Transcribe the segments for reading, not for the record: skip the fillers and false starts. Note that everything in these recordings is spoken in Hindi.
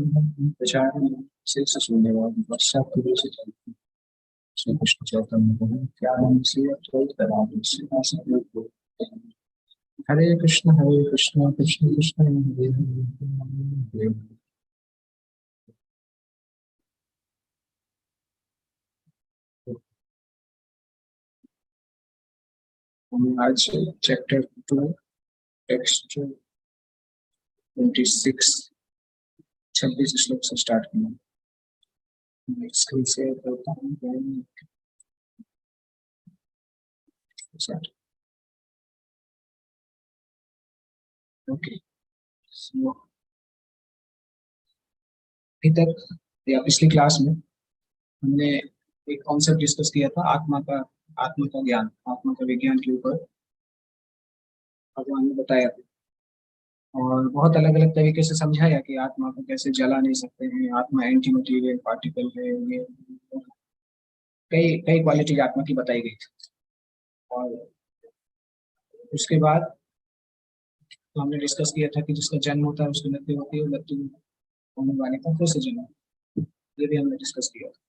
प्रचार से सुनने वाली वर्षा पूर्व से चलती है। श्री कृष्ण चैतन्य प्रभु क्या नाम से अद्वैत करार से आसन को हरे कृष्ण कृष्ण कृष्ण हरे हरे हरे। हम आज चैप्टर 2 टेक्स्ट 26 श्लोक से स्टार्ट किया। स्क्रीन शेयर करता हूँ। ओके, अभी तक या पिछली क्लास में हमने एक कॉन्सेप्ट डिस्कस किया था आत्मा का ज्ञान, आत्मा का विज्ञान के ऊपर भगवान ने बताया था और बहुत अलग अलग तरीके से समझाया कि आत्मा को कैसे जला नहीं सकते हैं, आत्मा एंटी मटीरियल पार्टिकल है। ये कई कई क्वालिटी आत्मा की बताई गई थी। और उसके बाद तो हमने डिस्कस किया था कि जिसका जन्म होता है उसकी मृत्यु होती है, मृत्यु होने वाले का फिर से जन्म, ये भी हमने डिस्कस किया था।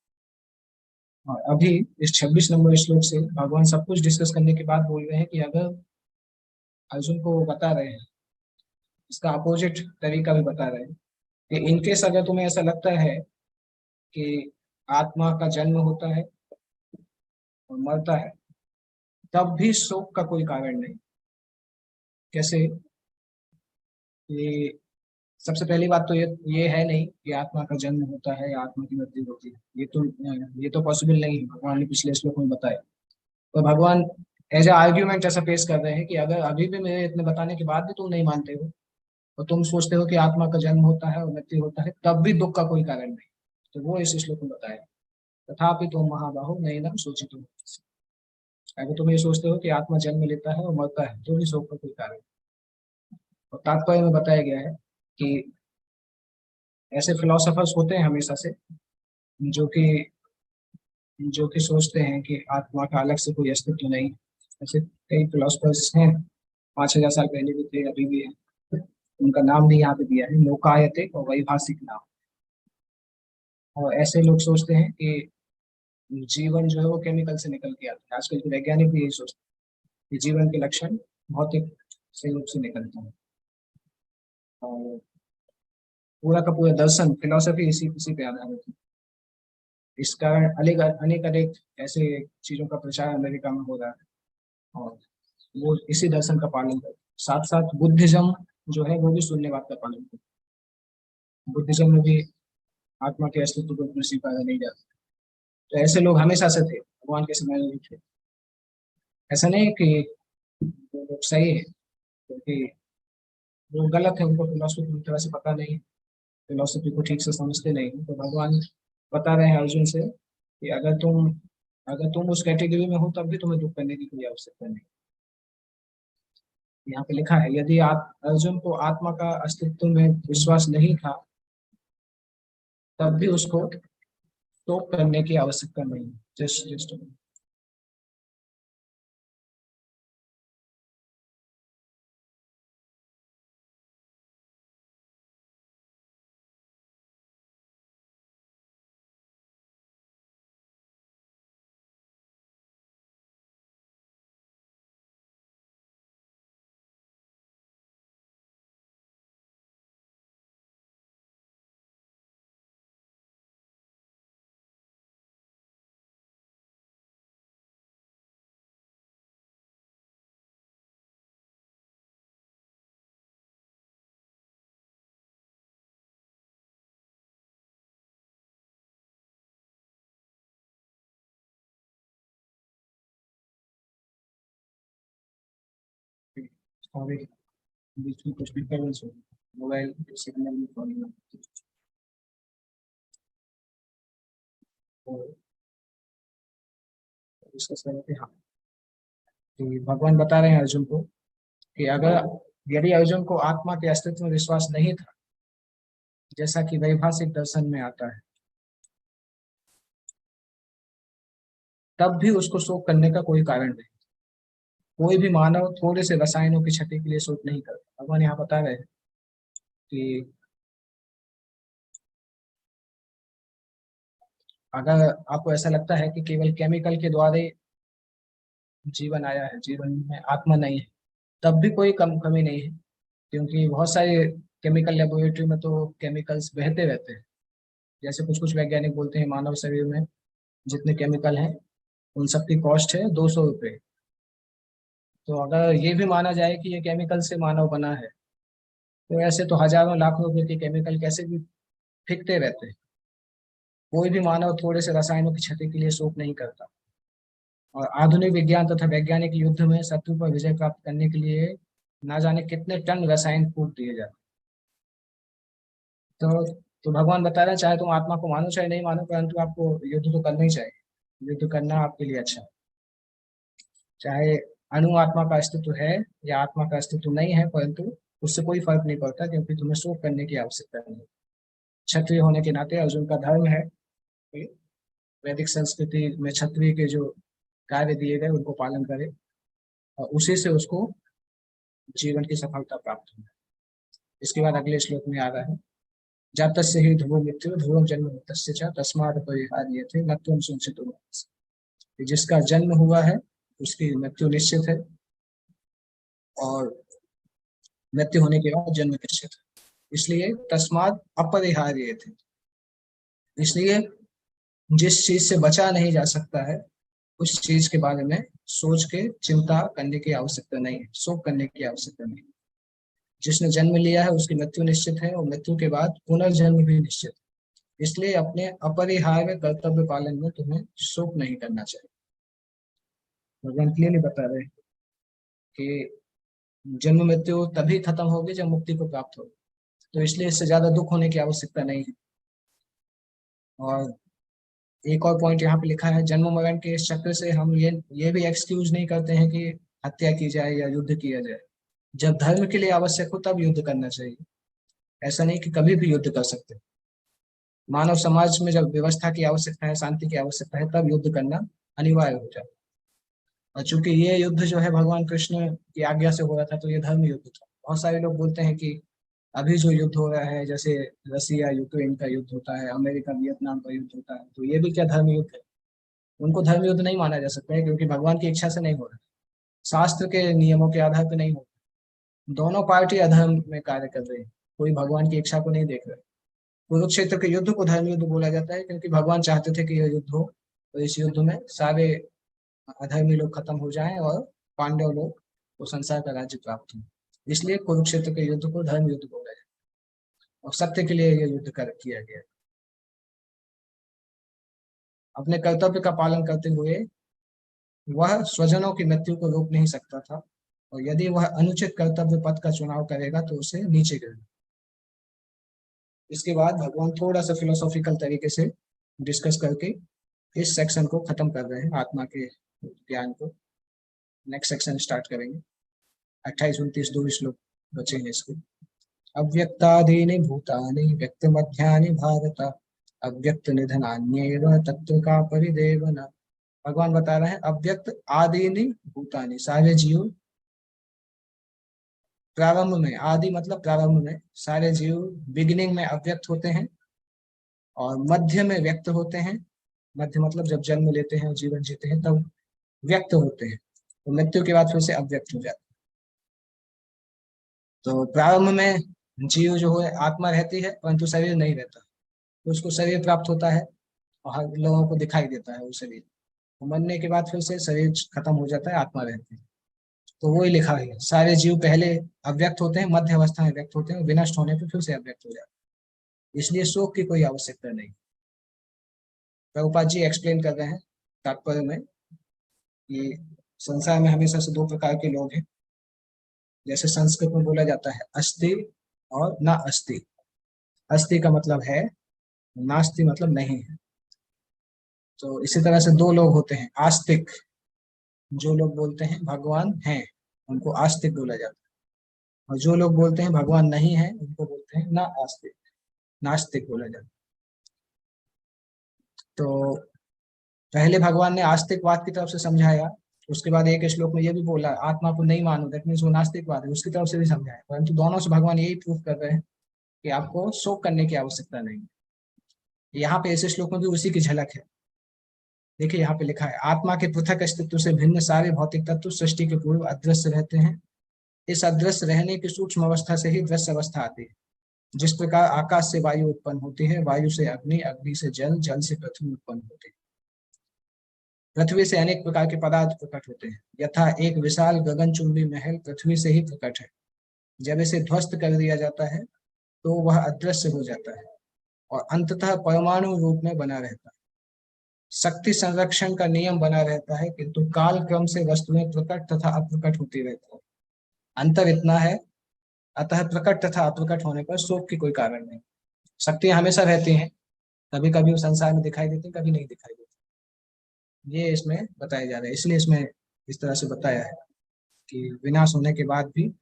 और अभी इस 26 नंबर श्लोक से भगवान सब कुछ डिस्कस करने के बाद बोल रहे हैं कि अगर अर्जुन को बता रहे हैं, इसका अपोजिट तरीका भी बता रहे हैं कि इनकेस अगर तुम्हें ऐसा लगता है कि आत्मा का जन्म होता है और मरता है, तब भी शोक का कोई कारण नहीं। कैसे? कि सबसे पहली बात तो ये है नहीं कि आत्मा का जन्म होता है या आत्मा की मृत्यु होती है। ये तो पॉसिबल नहीं है, भगवान ने पिछले श्लोक में बताया। तो भगवान एज ए आर्ग्यूमेंट ऐसा पेश कर रहे हैं कि अगर अभी भी मेरे इतने बताने के बाद भी तुम नहीं मानते हो और तुम सोचते हो कि आत्मा का जन्म होता है और मृत्यु होता है, तब भी दुख का कोई कारण नहीं। तो वो इस श्लोक में बताया, तथापि तुम महाबाहो नैनम सोचितो। अगर तुम ये सोचते हो कि आत्मा जन्म लेता है और मरता है तो भी शोक का कोई कारण नहीं। और तात्पर्य में बताया गया है कि ऐसे फिलोसोफर्स होते हैं हमेशा से जो कि सोचते हैं कि आत्मा का अलग से कोई अस्तित्व नहीं। ऐसे कई फिलोसफर्स हैं, 5,000 साल पहले भी थे, अभी भी है। उनका नाम भी यहाँ पे दिया है, लोकायते और वैभाषिक नाम। और ऐसे लोग सोचते हैं कि जीवन जो है वो केमिकल से निकल के आता है। आजकल के वैज्ञानिक भी यही सोचते हैं कि जीवन के लक्षण भौतिक से रूप से निकलते हैं। और पूरा का पूरा दर्शन फिलोसफी इसी इसी पे आधारित है। इस कारण अनेक अनेक अनेक ऐसे चीजों का प्रचार अमेरिका में हो रहा है और वो इसी दर्शन का पालन करते हैं। साथ साथ बुद्धिज्म जो है वो भी शून्यवाद का पालन करते हैं। बुद्धिज्म में भी आत्मा के अस्तित्व को स्वीकारा नहीं जाता। तो ऐसे लोग हमेशा से थे, भगवान के समय में भी थे। ऐसा नहीं कि वो लोग सही है, क्योंकि वो गलत है, उनको फिलोसफी पूरी तरह से पता नहीं, फिलोसफी को ठीक से समझते नहीं। तो भगवान बता रहे हैं अर्जुन से कि अगर तुम उस कैटेगरी में हो तब भी तुम्हें दुख करने की कोई आवश्यकता नहीं। यहाँ पे लिखा है, यदि आप अर्जुन को आत्मा का अस्तित्व में विश्वास नहीं था तब भी उसको शोक करने की आवश्यकता नहीं। जस्ट सॉरी, बीच में कुछ डिस्टर्बेंस हो, मोबाइल सिग्नल में प्रॉब्लम। तो डिस्कस कर रहे थे, हाँ। कि भगवान बता रहे हैं अर्जुन को कि अगर यदि अर्जुन को आत्मा के अस्तित्व में विश्वास नहीं था, जैसा कि वैभाषिक दर्शन में आता है, तब भी उसको शोक करने का कोई कारण नहीं। कोई भी मानव थोड़े से रसायनों की क्षति के लिए शोक नहीं करता। भगवान यहाँ बता रहे हैं कि अगर आपको ऐसा लगता है कि केवल केमिकल के द्वारा ही जीवन आया है, जीवन में आत्मा नहीं है, तब भी कोई कमी नहीं है, क्योंकि बहुत सारे केमिकल लेबोरेटरी में तो केमिकल्स बहते रहते हैं। जैसे कुछ कुछ वैज्ञानिक बोलते हैं मानव शरीर में जितने केमिकल हैं उन सब की कॉस्ट है 200 रुपये। तो अगर ये भी माना जाए कि ये केमिकल से मानव बना है, तो ऐसे तो हजारों लाखों रुपए के केमिकल कैसे भी फेंकते रहते हैं। कोई भी मानव थोड़े से रसायनों की क्षति के लिए शोक नहीं करता। और आधुनिक विज्ञान तथा वैज्ञानिक युद्ध में शत्रु पर विजय प्राप्त करने के लिए ना जाने कितने टन रसायन फूंक दिए जाते हैं। तो भगवान बता रहे हैं चाहे तुम आत्मा को मानो चाहे नहीं मानो, परंतु आपको युद्ध तो करना ही चाहिए। युद्ध करना आपके लिए अच्छा है। चाहे अणु आत्मा का अस्तित्व है या आत्मा का अस्तित्व नहीं है, परंतु उससे कोई फर्क नहीं पड़ता, क्योंकि तुम्हें शोक करने की आवश्यकता नहीं है। क्षत्रिय होने के नाते अर्जुन का धर्म है कि वैदिक संस्कृति में क्षत्रिय के जो कार्य दिए गए उनको पालन करे, और उसी से उसको जीवन की सफलता प्राप्त हो। इसके बाद अगले श्लोक में आ रहा है, जातस्य ही ध्रुवो मृत्यु ध्रुवम जन्म तस्य च तस्मात् परिहार्यते न त्वं संशयितुम् अर्हसि। जिसका जन्म हुआ है उसकी मृत्यु निश्चित है, और मृत्यु होने के बाद जन्म निश्चित है। इसलिए तस्मात् अपरिहार्यते, इसलिए जिस चीज से बचा नहीं जा सकता है उस चीज के बारे में सोच के चिंता करने की आवश्यकता नहीं है, शोक करने की आवश्यकता नहीं है। जिसने जन्म लिया है उसकी मृत्यु निश्चित है, और मृत्यु के बाद पुनर्जन्म भी निश्चित है। इसलिए अपने अपरिहार्य कर्तव्य पालन में तुम्हें शोक नहीं करना चाहिए। भगवान क्लियरली बता रहे हैं कि जन्म मृत्यु तभी खत्म होगी जब मुक्ति को प्राप्त होगी, तो इसलिए इससे ज्यादा दुख होने की आवश्यकता नहीं है। और एक और पॉइंट यहाँ पे लिखा है, जन्म मरण के इस चक्र से हम ये भी एक्सक्यूज नहीं करते हैं कि हत्या की जाए या युद्ध किया जाए। जब धर्म के लिए आवश्यक हो तब युद्ध करना चाहिए, ऐसा नहीं कि कभी भी युद्ध कर सकते। मानव समाज में जब व्यवस्था की आवश्यकता है, शांति की आवश्यकता है, तब युद्ध करना अनिवार्य हो जाता है। और चूंकि ये युद्ध जो है भगवान कृष्ण की आज्ञा से हो रहा था, तो ये धर्म युद्ध था। बहुत सारे लोग बोलते हैं कि अभी जो युद्ध हो रहा है, जैसे रसिया यूक्रेन का युद्ध होता है, अमेरिका वियतनाम का युद्ध होता है, तो ये भी क्या धर्म युद्ध है? उनको धर्म युद्ध नहीं माना जा सकता है, क्योंकि भगवान की इच्छा से नहीं हो रहा, शास्त्र के नियमों के आधार पर नहीं हो रहा। दोनों पार्टी अधर्म में कार्य कर रही है, कोई भगवान की इच्छा को नहीं देख रहे। कुरुक्षेत्र के युद्ध को धर्म युद्ध बोला जाता है, क्योंकि भगवान चाहते थे कि यह युद्ध हो, तो इस युद्ध में सारे अधर्मी लोग खत्म हो जाएं और पांडव लोग को संसार का राज्य प्राप्त हो। इसलिए कुरुक्षेत्र के युद्ध को धर्म युद्ध बोला जाता है, और सत्य के लिए यह युद्ध किया गया। अपने कर्तव्य का पालन करते हुए वह स्वजनों की मृत्यु को रोक नहीं सकता था, और यदि वह अनुचित कर्तव्य पथ का चुनाव करेगा तो उसे नीचे गिरेगा। इसके बाद भगवान थोड़ा सा फिलोसॉफिकल तरीके से डिस्कस करके इस सेक्शन को खत्म कर रहे हैं, आत्मा के ज्ञान को। नेक्स्ट सेक्शन स्टार्ट करेंगे। 28, 29 दो श्लोक बचे हैं इसको। अव्यक्तादीनि भूतानि व्यक्त मध्यानि भारत अव्यक्त निधनान्येव तत्व का परिदेवना। भगवान बता रहे हैं अव्यक्त आदीनि भूतानि, सारे जीव प्रारंभ में, आदि मतलब प्रारंभ में, सारे जीव बिगिनिंग में अव्यक्त होते हैं, और मध्य में व्यक्त होते हैं। मध्य मतलब जब जन्म लेते हैं और जीवन जीते हैं तब व्यक्त होते हैं, तो मृत्यु के बाद फिर से अव्यक्त हो जाते हैं। तो प्रारंभ में जीव जो है आत्मा रहती है, परंतु शरीर नहीं रहता, तो उसको शरीर प्राप्त होता है और हर लोगों को दिखाई देता है वो शरीर। तो मरने के बाद फिर से शरीर खत्म हो जाता है, आत्मा रहती है। तो वही लिखा है, सारे जीव पहले अव्यक्त होते हैं, मध्य अवस्था में व्यक्त होते हैं, विनष्ट होने पर फिर से अव्यक्त हो जाते हैं। इसलिए शोक की कोई आवश्यकता नहीं। प्रभुपाद जी एक्सप्लेन कर रहे हैं तात्पर्य में कि संसार में हमेशा से दो प्रकार के लोग हैं। जैसे संस्कृत में बोला जाता है अस्ति और ना अस्ति। अस्ति का मतलब है, नास्ति मतलब नहीं है। तो इसी तरह से दो लोग होते हैं, आस्तिक, जो लोग बोलते हैं भगवान हैं उनको आस्तिक बोला जाता है, और जो लोग बोलते हैं भगवान नहीं है उनको बोलते हैं ना आस्तिक, नास्तिक बोला जाता है। तो पहले भगवान ने आस्तिकवाद की तरफ से समझाया, उसके बाद एक श्लोक में ये भी बोला आत्मा को नहीं मानो, दैट मीन्स वो नास्तिकवाद है, उसकी तरफ से भी समझाया। परंतु दोनों से भगवान यही प्रूफ कर रहे हैं कि आपको शोक करने की आवश्यकता नहीं है, यहाँ पे ऐसे श्लोक में भी उसी की झलक है। देखिए यहाँ पे लिखा है, आत्मा के पृथक अस्तित्व से भिन्न सारे भौतिक तत्व सृष्टि के पूर्व अदृश्य रहते हैं। इस अदृश्य रहने की सूक्ष्म अवस्था से ही दृश्य अवस्था आती है। जिस प्रकार आकाश से वायु उत्पन्न होती है, वायु से अग्नि, अग्नि से जल, जल से पृथ्वी उत्पन्न होती है, पृथ्वी से अनेक प्रकार के पदार्थ प्रकट होते हैं। यथा एक विशाल गगनचुंबी महल पृथ्वी से ही प्रकट है। जब इसे ध्वस्त कर दिया जाता है तो वह अदृश्य हो जाता है और अंततः परमाणु रूप में बना रहता है। शक्ति संरक्षण का नियम बना रहता है, किंतु काल क्रम से वस्तुएं प्रकट तथा अप्रकट होती रहती है। अंतर इतना है, अतः प्रकट तथा अप्रकट होने पर शोक की कोई कारण नहीं। शक्तियां हमेशा रहती हैं, कभी कभी वो संसार में दिखाई देती, कभी नहीं दिखाई देती। ये इसमें बताया जा रहा है, इसलिए इसमें इस तरह से बताया है कि विनाश होने के बाद भी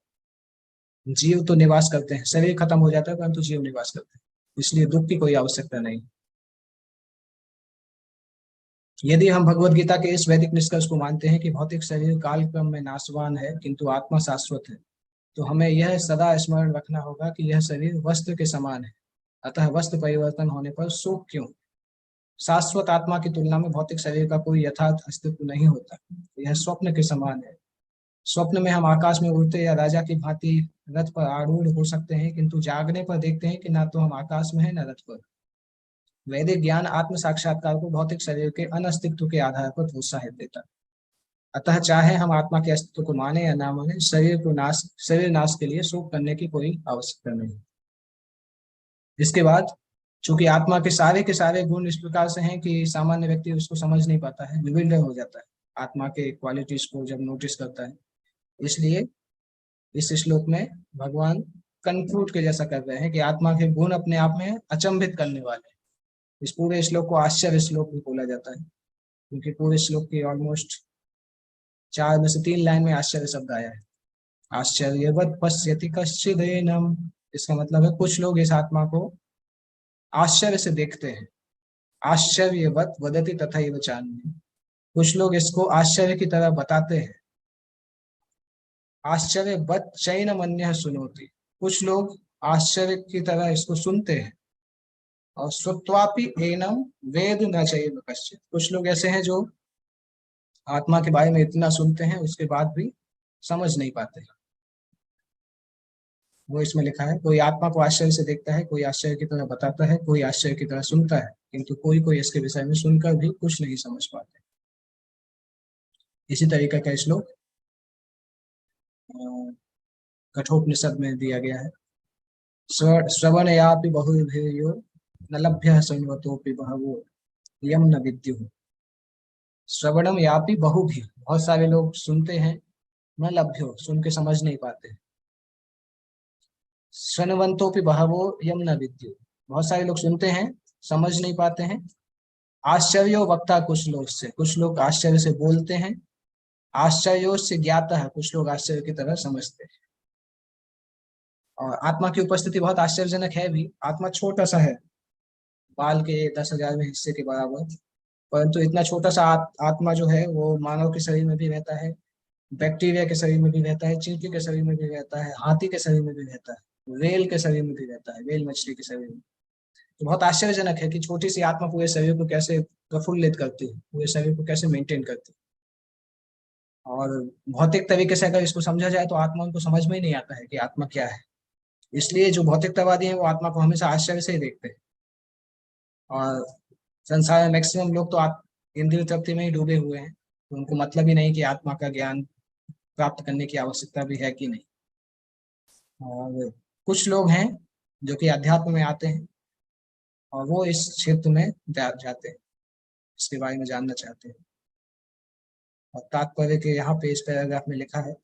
जीव तो निवास करते हैं, शरीर खत्म हो जाता है परंतु जीव निवास करते हैं, इसलिए दुख की कोई आवश्यकता नहीं। यदि हम भगवत गीता के इस वैदिक निष्कर्ष को मानते हैं कि भौतिक शरीर काल क्रम में नाशवान है किंतु आत्मा शाश्वत है, तो हमें यह सदा स्मरण रखना होगा कि यह शरीर वस्त्र के समान है। अतः वस्त्र परिवर्तन होने पर शोक क्यों? शाश्वत आत्मा की तुलना में भौतिक शरीर का कोई यथार्थ अस्तित्व नहीं होता, यह स्वप्न के समान है। स्वप्न में हम आकाश में उड़ते या राजा की भांति रथ पर आरूढ़ हो सकते हैं, किंतु जागने पर देखते हैं कि ना तो हम आकाश में है, न रथ पर। वैदिक ज्ञान आत्म साक्षात्कार को भौतिक शरीर के अनस्तित्व के आधार पर प्रोत्साहित देता है। अतः चाहे हम आत्मा के अस्तित्व को माने या ना माने, शरीर नाश के लिए शोक करने की कोई आवश्यकता नहीं। इसके बाद चूंकि आत्मा के सारे गुण इस प्रकार से हैं कि सामान्य व्यक्ति उसको समझ नहीं पाता है, विविल्ड हो जाता है आत्मा के क्वालिटीज को जब नोटिस करता है। इसलिए इस श्लोक में भगवान कंक्लूड के जैसा कर रहे हैं कि आत्मा के गुण अपने आप में अचंभित करने वाले हैं। इस पूरे श्लोक को आश्चर्य श्लोक भी बोला जाता है, क्योंकि पूरे श्लोक की ऑलमोस्ट 4 में से 3 लाइन में आश्चर्य शब्द आया है। आश्चर्यवत पश्यति कश्चिदेनम, इसका मतलब है कुछ लोग इस आत्मा को आश्चर्य से देखते हैं। आश्चर्यवत वदति तथैव चान्य, कुछ लोग इसको आश्चर्य की तरह बताते हैं। आश्चर्यवत चैनमन्यः सुनोति, कुछ लोग आश्चर्य की तरह इसको सुनते हैं। और श्रुत्वापि एनम वेद न चैव कश्चित्, कुछ लोग ऐसे हैं जो आत्मा के बारे में इतना सुनते हैं उसके बाद भी समझ नहीं पाते। वो इसमें लिखा है, कोई आत्मा को आश्चर्य से देखता है, कोई आश्चर्य की तरह बताता है, कोई आश्चर्य की तरह सुनता है, किंतु कोई कोई इसके विषय में सुनकर भी कुछ नहीं समझ पाते। इसी तरीके का श्लोक कठोपनिषद में दिया गया है। श्रवणयापि बहुभिर्यो न लभ्यः शृण्वतोऽपि बहवो यम न विद्युः। श्रवणम यापि बहुभिः, बहुत सारे लोग सुनते हैं, न लभ्यो, सुन के समझ नहीं पाते। शृण्वन्तोऽपि बहवो यम न विद्युः, बहुत सारे लोग सुनते हैं, समझ नहीं पाते हैं। आश्चर्यो वक्ता, कुछ लोग आश्चर्य से बोलते हैं। आश्चर्यो से ज्ञाता है, कुछ लोग आश्चर्य की तरह समझते हैं। और आत्मा की उपस्थिति बहुत आश्चर्यजनक है भी। आत्मा छोटा सा है, बाल के 10,000वें हिस्से के बराबर, परंतु इतना छोटा सा आत्मा जो है वो मानव के शरीर में भी रहता है, बैक्टीरिया के शरीर में भी रहता है, चींटी के शरीर में भी रहता है, हाथी के शरीर में भी रहता है, व्हेल के शरीर में भी रहता है, व्हेल मछली के शरीर में। तो बहुत आश्चर्यजनक है कि छोटी सी आत्मा पूरे शरीर को कैसे प्रफुल्लित करती है, पूरे शरीर को कैसे मेंटेन करती है। और भौतिक तरीके से अगर इसको समझा जाए तो आत्मा उनको समझ में ही नहीं आता है कि आत्मा क्या है। इसलिए जो भौतिकतावादी हैं वो आत्मा को हमेशा आश्चर्य से ही देखते हैं। और संसार में मैक्सिमम लोग तो इंद्रिय तृप्ति में ही डूबे हुए हैं, तो उनको मतलब ही नहीं कि आत्मा का ज्ञान प्राप्त करने की आवश्यकता भी है कि नहीं। और कुछ लोग हैं जो कि अध्यात्म में आते हैं और वो इस क्षेत्र में जाते हैं, इसके बारे में जानना चाहते हैं। और तात्पर्य के यहाँ पे इस पैराग्राफ में लिखा है,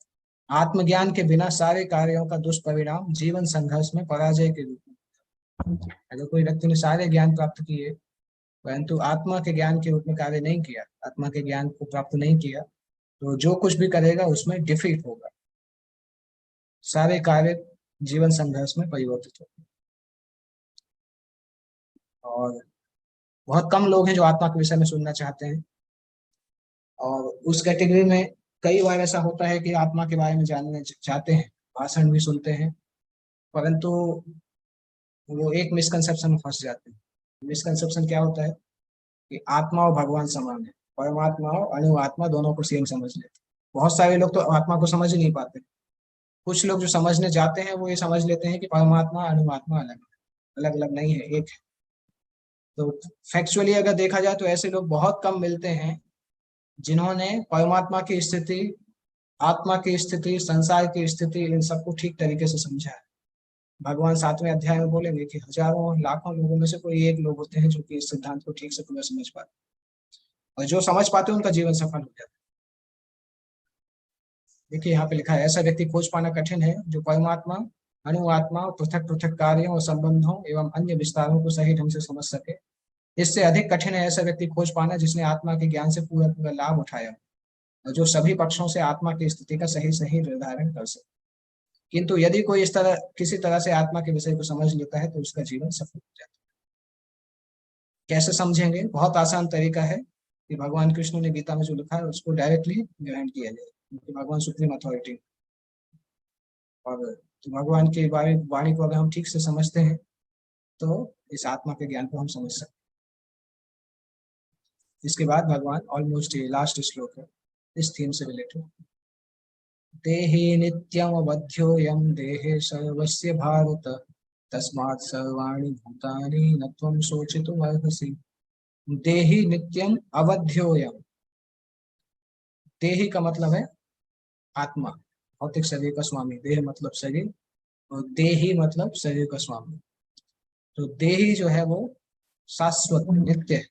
आत्मज्ञान के बिना सारे कार्यों का दुष्परिणाम जीवन संघर्ष में पराजय के रूप में। अगर कोई व्यक्ति ने सारे ज्ञान प्राप्त किए परंतु आत्मा के ज्ञान के रूप में कार्य नहीं किया, आत्मा के ज्ञान को प्राप्त नहीं किया, तो जो कुछ भी करेगा उसमें डिफीट होगा, सारे कार्य जीवन संघर्ष में परिवर्तित होंगे। और बहुत कम लोग हैं जो आत्मा के विषय में सुनना चाहते हैं। और उस कैटेगरी में कई बार ऐसा होता है कि आत्मा के बारे में जानना चाहते हैं, भाषण भी सुनते हैं, परंतु वो एक मिसकंसेप्शन में फंस जाते हैं। मिसकंसेप्शन क्या होता है कि आत्मा और भगवान समान है, परमात्मा और अणुआत्मा दोनों को सेम समझ लेते हैं। बहुत सारे लोग तो आत्मा को समझ ही नहीं पाते। कुछ लोग जो समझने जाते हैं वो ये समझ लेते हैं कि परमात्मा अणुआत्मा अलग अलग अलग नहीं है, एक है। तो फैक्चुअली अगर देखा जाए तो ऐसे लोग बहुत कम मिलते हैं जिन्होंने परमात्मा की स्थिति, आत्मा की स्थिति, संसार की स्थिति, इन सबको ठीक तरीके से समझा है। भगवान 7वें अध्याय में बोलेंगे कि हजारों लाखों लोगों में से कोई एक लोग होते हैं जो कि इस सिद्धांत को ठीक से पूरा समझ पाते हैं, और जो समझ पाते हैं उनका जीवन सफल हो जाता है। देखिए यहाँ पे लिखा है, ऐसा व्यक्ति खोज पाना कठिन है जो परमात्मा, अणुआत्मा, पृथक पृथक कार्यों और संबंधों एवं अन्य विस्तारों को सही ढंग से समझ सके। इससे अधिक कठिन है ऐसा व्यक्ति खोज पाना जिसने आत्मा के ज्ञान से पूरा पूरा लाभ उठाया और जो सभी पक्षों से आत्मा की स्थिति का सही सही निर्धारण कर सके। किंतु यदि कोई इस तरह किसी तरह से आत्मा के विषय को समझ लेता है तो उसका जीवन सफल हो जाता है। कैसे समझेंगे? बहुत आसान तरीका है कि भगवान कृष्ण ने गीता में जो लिखा है उसको डायरेक्टली ग्रहण किया जाए, क्योंकि भगवान सुप्रीम अथॉरिटी। और तो भगवान की वाणी को अगर हम ठीक से समझते हैं तो इस आत्मा के ज्ञान को हम समझ सकते हैं। इसके बाद भगवान ऑलमोस्ट ये लास्ट श्लोक है इस थीम से रिलेटेड। देहि नित्यमवध्योऽयं देहे सर्वस्य भारत तस्मात् सर्वाणि भूतानि न त्वं शोचितुमर्हसि। देहि नित्यम अवध्योऽयं। देहि का मतलब है आत्मा, भौतिक शरीर का स्वामी। देह मतलब शरीर और देहि मतलब शरीर का स्वामी। तो देहि जो है वो शाश्वत नित्य है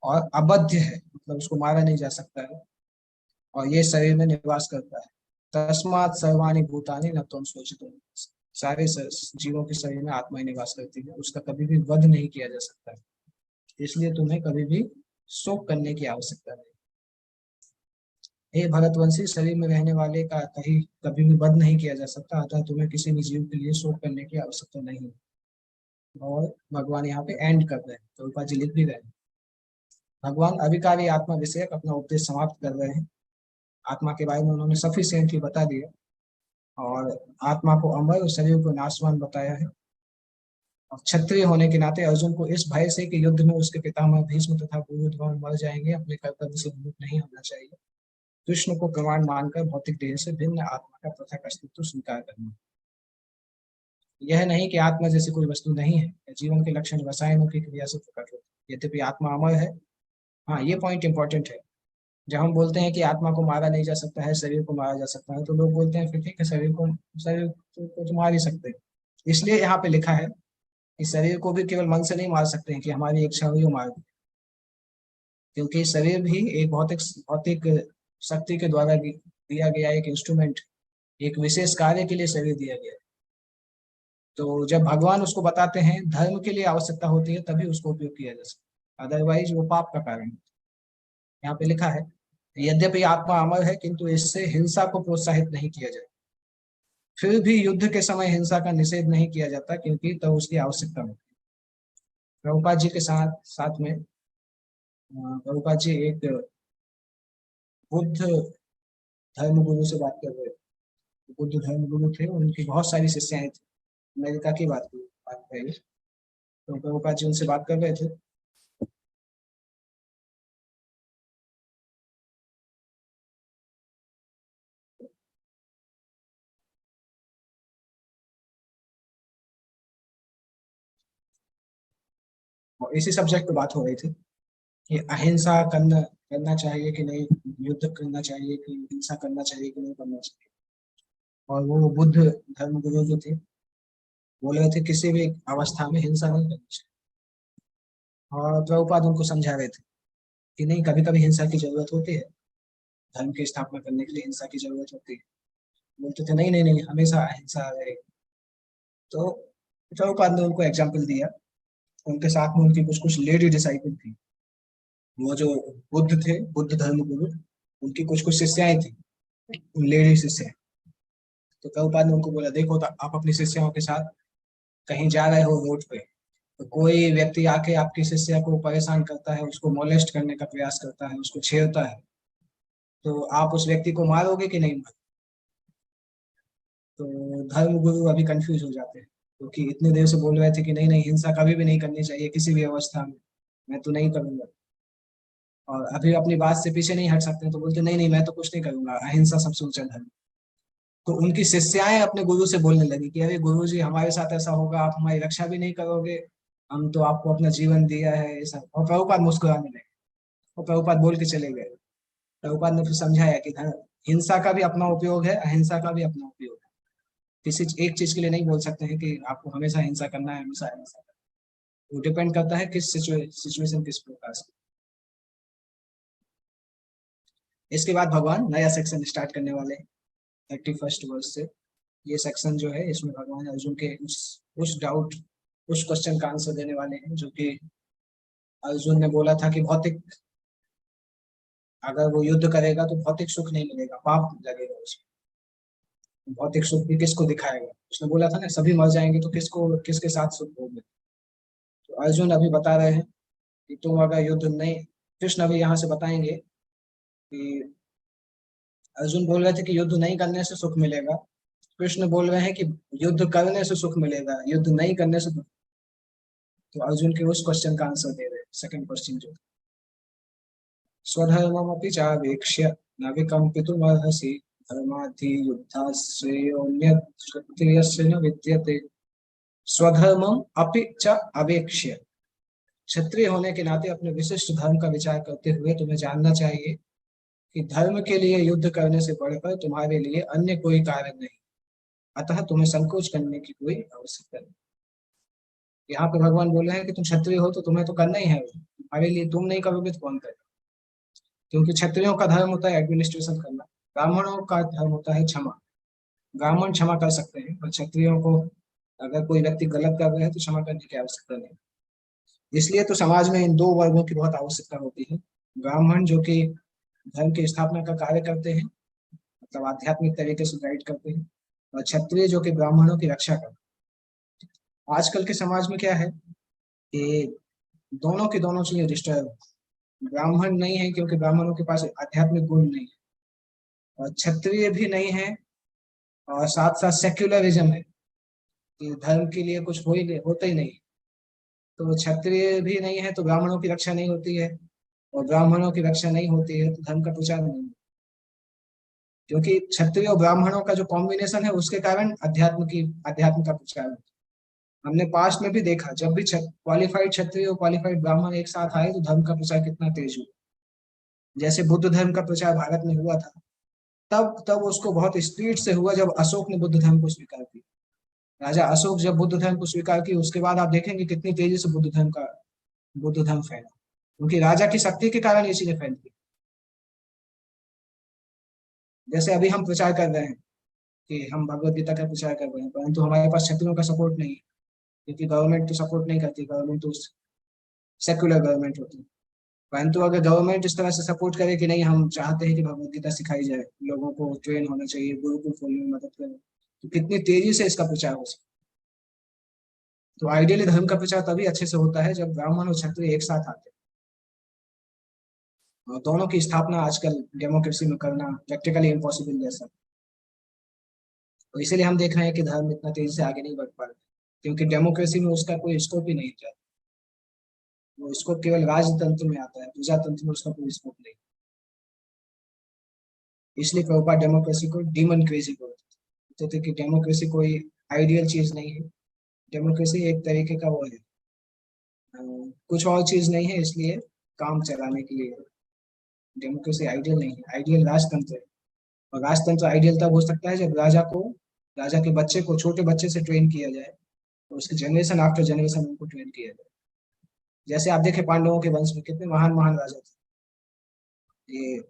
और अबध्य है, मतलब उसको मारा नहीं जा सकता है और ये शरीर में निवास करता है। तस्मात् सर्वाणि भूतानि न त्वं शोचितुम्। सारे जीवों के शरीर में आत्मा ही निवास करती है, उसका कभी भी वध नहीं किया जा सकता है, इसलिए तुम्हें कभी भी शोक करने की आवश्यकता नहीं। हे भरतवंशी, शरीर में रहने वाले का कहीं कभी भी वध नहीं किया जा सकता, अतः तुम्हें किसी भी जीव के लिए शोक करने की आवश्यकता नहीं। और भगवान यहाँ पे एंड कर रहे हैं, तो ऊपर जी लिख भी रहे हैं। भगवान अविकारी आत्मा विषयक अपना उपदेश समाप्त कर रहे हैं। आत्मा के बारे में उन्होंने सफिशिएंटली बता दिया और आत्मा को अमर और शरीर को नाशवान बताया है। और क्षत्रिय होने के नाते अर्जुन को इस भय से कि युद्ध में उसके पितामह भीष्म तथा गुरु द्रोण मर जाएंगे, अपने कर्तव्य से विमुख नहीं होना चाहिए। कृष्ण को प्रमाण मानकर भौतिक देह से भिन्न आत्मा का पृथक अस्तित्व स्वीकार करना। यह नहीं कि आत्मा जैसी कोई वस्तु नहीं है, जीवन के लक्षण रसायनों की क्रिया से प्रकट होते। यद्यपि आत्मा अमर है, हाँ ये पॉइंट इंपॉर्टेंट है। जब हम बोलते हैं कि आत्मा को मारा नहीं जा सकता है, शरीर को मारा जा सकता है, तो लोग बोलते हैं फिर ठीक है, शरीर को तो मार ही सकते हैं। इसलिए यहाँ पे लिखा है कि शरीर को भी केवल मन से नहीं मार सकते हैं कि हमारी इच्छा हुई वो मार दे, क्योंकि शरीर भी एक भौतिक भौतिक शक्ति के द्वारा दिया गया एक इंस्ट्रूमेंट, एक विशेष कार्य के लिए शरीर दिया गया है। तो जब भगवान उसको बताते हैं धर्म के लिए आवश्यकता होती है तभी उसको उपयोग किया जा सकता है, अदरवाइज वो पाप का कारण है। यहाँ पे लिखा है, यद्यपि आत्मा अमर है किंतु इससे हिंसा को प्रोत्साहित नहीं किया जाए। फिर भी युद्ध के समय हिंसा का निषेध नहीं किया जाता क्योंकि तब उसकी आवश्यकता होती है। प्रभुपाद जी के साथ साथ में प्रभुपाद जी एक बुद्ध धर्म गुरु से बात कर रहे थे। बुद्ध धर्म गुरु थे, उनकी बहुत सारी शिष्याएं थी। अमेरिका की बात कही, तो प्रभुपाद जी उनसे बात कर रहे थे। और इसी सब्जेक्ट पे बात हो रही थी कि अहिंसा करना करना चाहिए कि नहीं, युद्ध करना चाहिए कि हिंसा करना चाहिए कि नहीं करना चाहिए। और वो बुद्ध धर्म गुरु जो थे बोल रहे थे किसी भी अवस्था में हिंसा नहीं करनी चाहिए। और प्रभुपाद उनको समझा रहे थे कि नहीं, कभी कभी हिंसा की जरूरत होती है, धर्म की स्थापना करने के लिए हिंसा की जरूरत होती है। बोलते थे नहीं नहीं नहीं, हमेशा अहिंसा रहेगी। तो प्रभुपाद ने उनको एग्जाम्पल दिया। उनके साथ में उनकी कुछ कुछ लेडी डिसाइपल थी, वो जो बुद्ध थे, बुद्ध धर्म गुरु, उनकी कुछ कुछ शिष्याएं थी, लेडी शिष्याएं। तो प्रभुपाद ने उनको बोला, देखो तो आप अपनी शिष्याओं के साथ कहीं जा रहे हो रोड पे, तो कोई व्यक्ति आके आपकी शिष्या को परेशान करता है, उसको मोलेस्ट करने का प्रयास करता है, उसको छेड़ता है, तो आप उस व्यक्ति को मारोगे कि नहीं मारोगे? तो धर्म गुरु अभी कंफ्यूज हो जाते हैं क्योंकि इतने देर से बोल रहे थे कि नहीं नहीं हिंसा कभी भी नहीं करनी चाहिए किसी भी अवस्था में, मैं तो नहीं करूंगा। और अभी अपनी बात से पीछे नहीं हट सकते, तो बोलते नहीं नहीं मैं तो कुछ नहीं करूंगा, अहिंसा सबसे ऊंचा धर्म। तो उनकी शिष्याएं अपने गुरु से बोलने लगी कि अरे गुरु जी हमारे साथ ऐसा होगा, आप हमारी रक्षा भी नहीं करोगे, हम तो आपको अपना जीवन दिया है, ये सब। और प्रभुपाद मुस्कुराने लगे, और प्रभुपाद बोल के चले गए। प्रभुपाद ने फिर समझाया कि हिंसा का भी अपना उपयोग है, अहिंसा का भी अपना उपयोग है। किसी एक चीज के लिए नहीं बोल सकते हैं कि आपको हमेशा हिंसा करना है, हमेशा अहिंसा करना है। वो डिपेंड करता है किस सिचुएशन किस प्रकार से। इसके बाद भगवान नया सेक्शन स्टार्ट करने वाले हैं 31st वर्ष से। ये सेक्शन जो है इसमें भगवान अर्जुन के उस डाउट, उस क्वेश्चन का आंसर देने वाले हैं जो कि अर्जुन ने बोला था कि भौतिक, अगर वो युद्ध करेगा तो भौतिक सुख नहीं मिलेगा, पाप लगेगा उसको। भौतिक सुख भी किसको दिखाएगा, उसने बोला था ना सभी मर जाएंगे तो किसको किसके साथ सुख होगा। तो अर्जुन अभी बता रहे हैं कि तुम अगर युद्ध नहीं, कृष्ण अभी यहाँ से बताएंगे कि अर्जुन बोल रहे थे कि युद्ध नहीं करने से सुख मिलेगा, कृष्ण बोल रहे हैं कि युद्ध करने से सुख मिलेगा, युद्ध नहीं करने से। तो अर्जुन के उस क्वेश्चन का आंसर दे रहे हैं, सेकंड क्वेश्चन जो स्वधर्ममपि चावेक्ष्य न विकम्पितुमर्हसि धर्माद्धि युद्धाश्रेयोऽन्यत् क्षत्रियस्य न विद्यते। स्वधर्मम अपि च अवेक्ष्य, क्षत्रिय होने के नाते अपने विशिष्ट धर्म का विचार करते हुए तुम्हें जानना चाहिए कि धर्म के लिए युद्ध करने से बढ़कर तुम्हारे लिए अन्य कोई कारण नहीं, अतः तुम्हें संकोच करने की कोई आवश्यकता नहीं। यहाँ पे भगवान बोल रहे हैं कि तुम क्षत्रिय हो तो तुम्हें तो करना ही है, तुम्हारे लिए तुम नहीं करोगे तो कौन करेगा। क्योंकि क्षत्रियों का धर्म होता है एडमिनिस्ट्रेशन करना, ब्राह्मणों का धर्म होता है क्षमा। ब्राह्मण क्षमा कर सकते हैं और क्षत्रियों को अगर कोई व्यक्ति गलत कर रहे हैं तो क्षमा करने की आवश्यकता नहीं। इसलिए तो समाज में इन दो वर्गों की बहुत आवश्यकता होती है। ब्राह्मण जो कि धर्म की स्थापना का कार्य करते हैं, मतलब आध्यात्मिक तरीके से गाइड करते हैं, और क्षत्रिय जो कि ब्राह्मणों की रक्षा करते हैं। आजकल के समाज में क्या है कि दोनों की दोनों चीजें डिस्टर्ब, ब्राह्मण नहीं है क्योंकि ब्राह्मणों के पास आध्यात्मिक गुण नहीं है, और क्षत्रिय भी नहीं है, और साथ साथ सेक्युलरिज्म है कि धर्म के लिए कुछ हो ही नहीं, होता ही नहीं। तो क्षत्रिय भी नहीं है तो ब्राह्मणों की रक्षा नहीं होती है, और ब्राह्मणों की रक्षा नहीं होती है तो धर्म का प्रचार नहीं होता। क्योंकि क्षत्रिय और ब्राह्मणों का जो कॉम्बिनेशन है उसके कारण अध्यात्म का प्रचार होता है। हमने पास्ट में भी देखा जब भी क्वालिफाइड क्षत्रिय और क्वालिफाइड ब्राह्मण एक साथ आए तो धर्म का प्रचार कितना तेज हुआ। जैसे बुद्ध धर्म का प्रचार भारत में हुआ था, तब तब उसको बहुत स्पीड से हुआ जब अशोक ने बुद्ध धर्म को स्वीकार किया। राजा अशोक जब बुद्ध धर्म को स्वीकार किया उसके बाद आप देखेंगे कितनी तेजी से बुद्ध धर्म फैला, क्योंकि राजा की शक्ति के कारण ये चीजें फैलती। जैसे अभी हम प्रचार कर रहे हैं कि हम भगवत गीता का प्रचार कर रहे हैं, परंतु हमारे पास क्षत्रियों का सपोर्ट नहीं है, क्योंकि गवर्नमेंट तो सपोर्ट नहीं करती, गवर्नमेंट तो सेक्युलर गवर्नमेंट होती है। परंतु अगर गवर्नमेंट इस तरह से सपोर्ट करे कि नहीं हम चाहते हैं कि भगवत गीता सिखाई जाए, लोगों को ट्रेन होना चाहिए, गुरुकुल खोलने में मदद करें, तो कितनी तेजी से इसका प्रचार हो सकता है। तो आइडियली धर्म का प्रचार तभी अच्छे से होता है जब ब्राह्मण और क्षत्रिय एक साथ आते हैं, और दोनों की स्थापना आजकल डेमोक्रेसी में करना प्रैक्टिकली इम्पॉसिबल जैसा। तो इसीलिए हम देख रहे हैं कि धर्म इतना तेजी से आगे नहीं बढ़ पा रहा, क्योंकि डेमोक्रेसी में उसका कोई स्कोप ही नहीं है। वो स्कोप केवल राजतंत्र में आता है, प्रजातंत्र में उसका कोई स्कोप नहीं। इसलिए प्रभुपाद डेमोक्रेसी को डीमन क्रेजी बोलते थे कि डेमोक्रेसी कोई आइडियल चीज नहीं है, डेमोक्रेसी एक तरीके का वो है, कुछ और चीज नहीं है, इसलिए काम चलाने के लिए। डेमोक्रेसी आइडियल नहीं है, आइडियल राजतंत्र है। और राजतंत्र आइडियल तब हो सकता है जब राजा के बच्चे को छोटे बच्चे से ट्रेन किया जाए, तो उसके जनरेशन आफ्टर जनरेशन उनको ट्रेन किया जाए। जैसे आप देखें पांडवों के वंश में कितने महान महान राजा थे। ये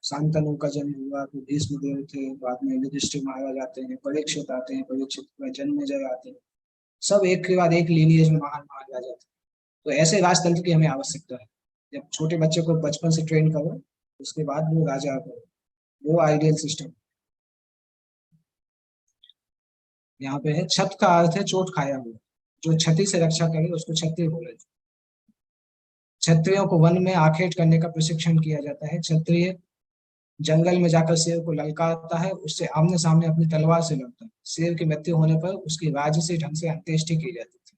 शांतनु का जन्म हुआ, फिर भीष्मदेव थे, बाद में युधिष्ठिर महाराज आते हैं, परीक्षित आते हैं, परीक्षित का जन्मेजय आते हैं। सब एक के बाद एक लीनिएज में महान महान राजा थे। तो ऐसे राजतंत्र की हमें आवश्यकता है, जब छोटे बच्चे को बचपन से ट्रेन करो उसके बाद वो राजा करो, वो आइडियल सिस्टम। यहाँ पे है छत का अर्थ है चोट खाया हुआ, जो क्षति से रक्षा करे उसको क्षत्रिय बोले। क्षत्रियों को वन में आखेट करने का प्रशिक्षण किया जाता है। क्षत्रिय जंगल में जाकर शेर को ललकारता है, उससे आमने सामने अपनी तलवार से लड़ता है। शेर की मृत्यु होने पर उसकी राजसी ढंग से अंत्येष्टि की जाती थी।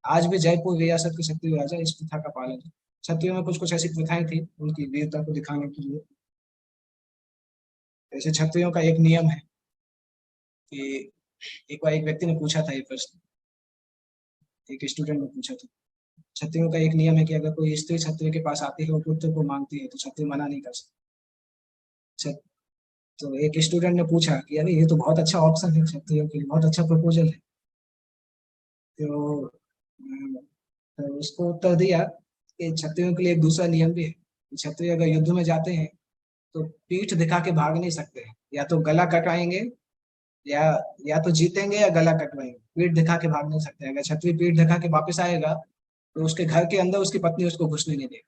आज भी जयपुर रियासत के क्षत्रिय राजा इस प्रथा का पालन करते हैं। क्षत्रियो में कुछ कुछ ऐसी प्रथाएं थी उनकी वीरता को दिखाने के लिए। जैसे क्षत्रियों का एक नियम है कि एक बार एक व्यक्ति ने पूछा था ये प्रश्न, एक स्टूडेंट ने पूछा था, क्षत्रियों का एक नियम है कि अगर कोई स्त्री क्षत्रिय के पास आती है और पुत्र को मांगती है तो क्षत्रिय मना नहीं कर सकते। तो एक स्टूडेंट ने पूछा कि अरे ये तो बहुत अच्छा ऑप्शन है क्षत्रियों के लिए, बहुत अच्छा प्रपोजल है। तो तो उसको उत्तर दिया कि क्षत्रियों के लिए एक दूसरा नियम भी है कि क्षत्रिय अगर युद्ध में जाते हैं तो पीठ दिखा के भाग नहीं सकते हैं, या तो गला कटवाएंगे या या तो जीतेंगे या गला कटवाएंगे, पीठ दिखा के भाग नहीं सकते। अगर क्षत्रिय पीठ दिखा के वापस आएगा तो उसके घर के अंदर उसकी पत्नी उसको घुसने नहीं देगी।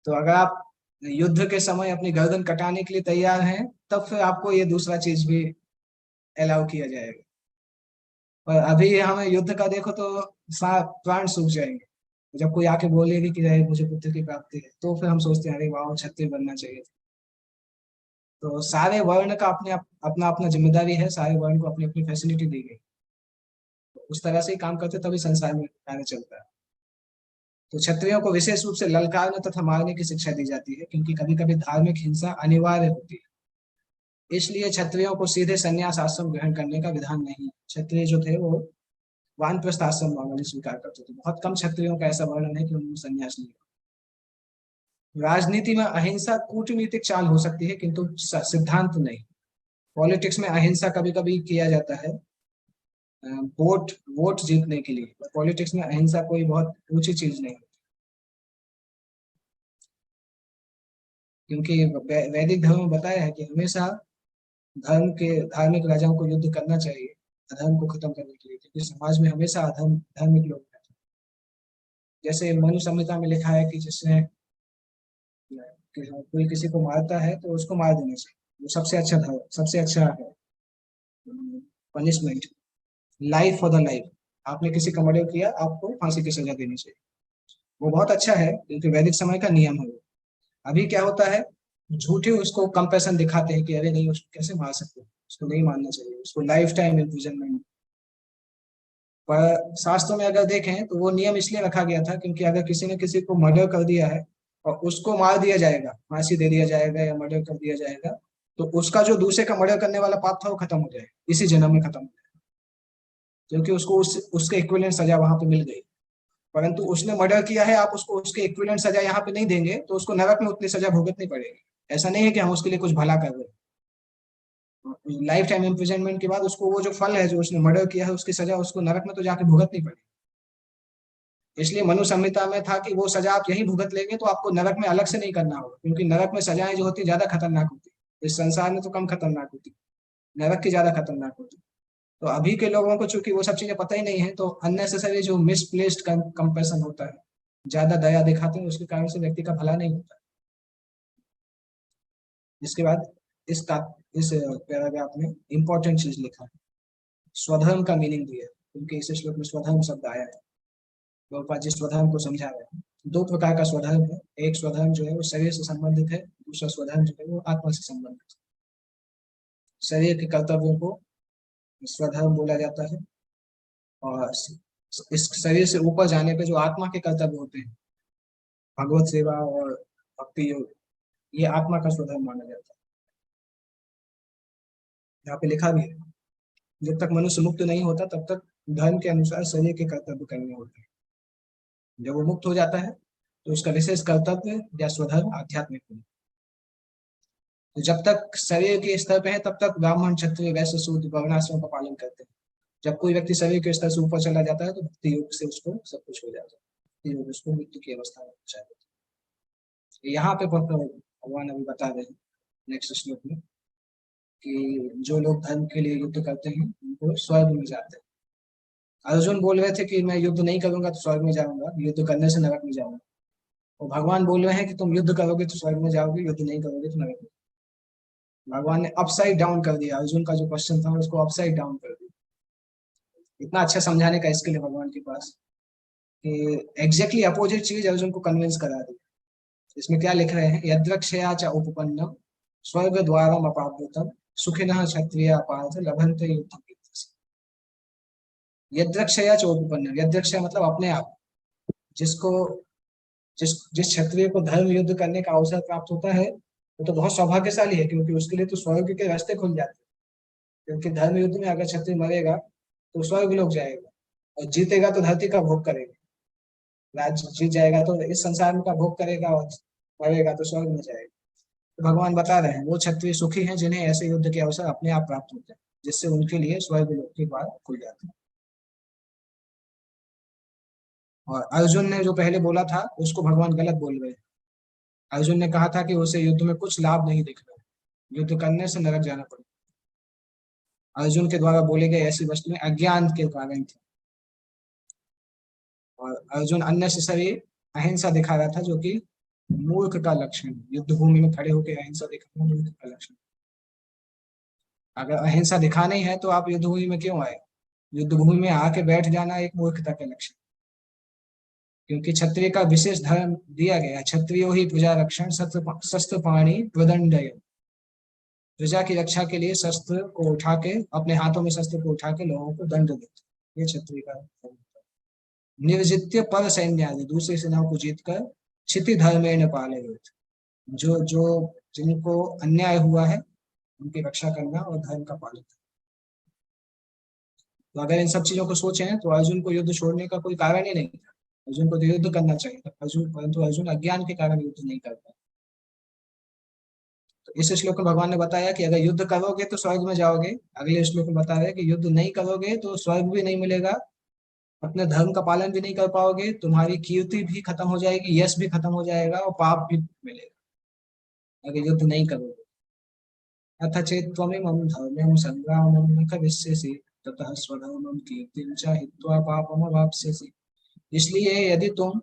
तो अगर आप युद्ध के समय अपनी गर्दन कटाने के लिए तैयार हैं तब फिर आपको ये दूसरा चीज भी अलाउ किया जाएगा। पर अभी हमें युद्ध का देखो तो प्राण सूख जाएंगे जब कोई आके बोलेगी कि अरे मुझे पुत्र की प्राप्ति है, तो फिर हम सोचते हैं अरे वाह क्षत्रिय बनना चाहिए था। तो सारे वर्ण का अपने अपना अपना जिम्मेदारी है, सारे वर्ण को अपनी अपनी फैसिलिटी दी गई। तो उस तरह से ही काम करते तभी संसार में कार्य चलता है। तो क्षत्रियों को विशेष रूप से ललकारने तथा मारने की शिक्षा दी जाती है क्योंकि कभी कभी धार्मिक हिंसा अनिवार्य होती है। इसलिए क्षत्रियों को सीधे संन्यास आश्रम ग्रहण करने का विधान नहीं है। क्षत्रिय जो थे वो वानप्रस्थ आश्रम नॉर्मली स्वीकार करते थे। बहुत कम क्षत्रियों का ऐसा वर्णन है कि उन्होंने संन्यास नहीं लिया। राजनीति में अहिंसा कूटनीतिक चाल हो सकती है किंतु सिद्धांत नहीं। पॉलिटिक्स में अहिंसा कभी कभी किया जाता है वोट वोट जीतने के लिए। पॉलिटिक्स में अहिंसा कोई बहुत ऊंची चीज नहीं, क्योंकि वैदिक धर्म में बताया है कि हमेशा धर्म के धार्मिक राजाओं को युद्ध करना चाहिए अधर्म को खत्म करने के लिए, क्योंकि समाज में हमेशा अधर्म धार्मिक लोग रहते हैं। जैसे मनु संहिता में लिखा है कि जिसने कि कोई किसी को मारता है तो उसको मार देना चाहिए, वो सबसे अच्छा धर्म, सबसे अच्छा है punishment, life for the life. आपने किसी का मर्डर किया, आपको फांसी की सजा देनी चाहिए। वो बहुत अच्छा है क्योंकि वैदिक समय का नियम है वो। अभी क्या होता है, झूठे उसको कंपैशन दिखाते हैं कि अरे नहीं उसको कैसे मार सकते, उसको नहीं मारना चाहिए, उसको लाइफ टाइम इम्प्रिजनमेंट। पर शास्त्रों में अगर देखें तो वो नियम इसलिए रखा गया था क्योंकि अगर किसी ने किसी को मर्डर कर दिया है और उसको मार दिया जाएगा, फांसी दे दिया जाएगा या मर्डर कर दिया जाएगा, तो उसका जो दूसरे का मर्डर करने वाला पाप था वो खत्म हो जाएगा, इसी जन्म में खत्म हो जाएगा, क्योंकि उसको उसके इक्विवेलेंट सजा वहां पे मिल गई। परंतु उसने मर्डर किया है, आप उसको उसके इक्विवेलेंट सजा यहाँ पे नहीं देंगे तो उसको नरक में उतनी सजा भुगतनी पड़ेगी। ऐसा नहीं है कि हम उसके लिए कुछ भला कर रहे हैं। लाइफ टाइम इम्प्रिजनमेंट के बाद उसको वो जो फल है जो उसने मर्डर किया है उसकी सजा उसको नरक में तो जाके भुगतनी पड़ेगी। इसलिए मनु संहिता में था कि वो सजा आप यही भुगत लेंगे तो आपको नरक में अलग से नहीं करना होगा, क्योंकि नरक में सजाएं जो होती है ज्यादा खतरनाक होती है, इस संसार में तो कम खतरनाक होती, नरक की ज्यादा खतरनाक होती। तो अभी के लोगों को चूंकि वो सब चीजें पता ही नहीं है तो अननेसेसरी जो मिसप्लेस्ड कंपेशन होता है, ज्यादा दया दिखाते हैं, उसके कारण से व्यक्ति का भला नहीं होता। इसके बाद इसका इस पैराग्राफ में इंपॉर्टेंट चीज लिखा है, स्वधर्म का मीनिंग दिया है, क्योंकि इस श्लोक में स्वधर्म शब्द आया है। गौपाल जी स्वधर्म को समझा रहे हैं। दो प्रकार का स्वधर्म है, एक स्वधर्म जो है वो शरीर से संबंधित है, दूसरा स्वधर्म जो है वो आत्मा से संबंधित है। शरीर के कर्तव्यों को स्वधर्म बोला जाता है और इस शरीर से ऊपर जाने पे जो आत्मा के कर्तव्य होते हैं, भगवत सेवा और भक्ति योग, ये आत्मा का स्वधर्म माना जाता है। यहाँ पे लिखा भी है, जब तक मनुष्य मुक्त नहीं होता तब तक धर्म के अनुसार शरीर के कर्तव्य करने होते हैं। जब वो मुक्त हो जाता है तो उसका विशेष कर्तव्य या स्वधर्म आध्यात्मिक होता है। तो जब तक शरीर के स्तर पे है तब तक ब्राह्मण क्षत्रिय वैश्य शूद्र वर्णाश्रम का पालन करते हैं। जब कोई व्यक्ति शरीर के स्तर से ऊपर चला जाता है तो भक्ति योग से उसको सब कुछ हो जाता है, भक्ति योग उसको मृत्यु की अवस्था में पहुंचा देता है। यहाँ पे भगवान अभी बता रहे हैं नेक्स्ट श्लोक में कि जो लोग धर्म के लिए युद्ध करते हैं उनको स्वर्ग में जाते हैं। अर्जुन बोल रहे थे कि मैं युद्ध नहीं करूंगा तो स्वर्ग में जाऊंगा, युद्ध करने से नरक में जाऊंगा। और भगवान बोल रहे हैं कि तुम युद्ध करोगे तो स्वर्ग में जाओगे, युद्ध नहीं करोगे तो नरक में। भगवान ने अपसाइड डाउन कर दिया, अर्जुन का जो क्वेश्चन था उसको अपसाइड डाउन कर दिया। इतना अच्छा समझाने का स्किल है भगवान के पास कि एग्जैक्टली अपोजिट चीज अर्जुन को कन्विंस करा दी। इसमें क्या लिख रहे हैं, यद्रक्षया च उपपन्नम स्वर्ग द्वारम अपावृतम सुखिनः क्षत्रिया पार्थ लभन्ते युद्धं विद्यसे। यद्रक्षया च उपपन्नम, यद्रक्षया मतलब अपने आप, जिसको जिस क्षत्रिय को धर्म युद्ध करने का अवसर प्राप्त होता है वो तो बहुत सौभाग्यशाली है, क्योंकि उसके लिए तो स्वर्ग के रास्ते खुल जाते हैं। क्योंकि धर्म युद्ध में अगर क्षत्रिय मरेगा तो स्वर्ग लोग जाएगा, और जीतेगा तो धरती का भोग करेगा। राज्य जीत जाएगा तो इस संसार में का भोग करेगा, और मरेगा तो स्वर्ग में जाएगा। तो भगवान बता रहे हैं वो क्षत्रिय सुखी हैं जिन्हें ऐसे युद्ध के अवसर अपने आप प्राप्त होते हैं, जिससे उनके लिए स्वर्ग लोक के द्वार खुल जाते हैं। और अर्जुन ने जो पहले बोला था उसको भगवान गलत बोल गए। अर्जुन ने कहा था कि उसे युद्ध में कुछ लाभ नहीं दिख रहा, युद्ध करने से नरक जाना पड़ेगा। अर्जुन के द्वारा बोले गए ऐसी वस्तुएं अज्ञान के कारण थी, और अर्जुन अननेसेसरी अहिंसा दिखा रहा था, जो कि मूर्ख का लक्षण है। युद्ध भूमि में खड़े होकर अहिंसा दिखाना मूर्ख का लक्षण। अगर अहिंसा दिखाना ही है तो आप युद्ध भूमि में क्यों आए? युद्ध भूमि में आके बैठ जाना एक मूर्खता का लक्षण, क्योंकि क्षत्रिय का विशेष धर्म दिया गया, क्षत्रियो ही प्रजा रक्षण शस्त्र पाणी प्रदंडय। प्रजा की रक्षा के लिए शस्त्र को उठा के, अपने हाथों में शस्त्र को उठा के लोगों को दंड देते, ये क्षत्रिय का धर्म। निर्जित्य पर सैन्यादि, दूसरी सेनाओं को जीतकर क्षिति धर्मेण पाले, जो जो जिनको अन्याय हुआ है उनकी रक्षा करना और धर्म का पालन करना। तो अगर इन सब चीजों को सोचें तो अर्जुन को युद्ध छोड़ने का कोई कारण ही नहीं था। अर्जुन को तो युद्ध करना चाहिए था अर्जुन, परंतु अर्जुन अज्ञान के कारण युद्ध नहीं कर पाया। तो इस श्लोक में भगवान ने बताया कि अगर युद्ध करोगे तो स्वर्ग में जाओगे। अगले श्लोक में बता रहे हैं कि युद्ध नहीं करोगे तो स्वर्ग भी नहीं मिलेगा, अपने धर्म का पालन भी नहीं कर पाओगे, तुम्हारी कीर्ति भी खत्म हो जाएगी, यश भी खत्म हो जाएगा, और पाप भी मिलेगा अगर युद्ध नहीं करोगे। अथ चेत् त्वमिमं धर्म्यं संग्रामं न करिष्यसि ततः स्वधर्मं कीर्तिं च हित्वा पापमवाप्स्यसि। इसलिए यदि तुम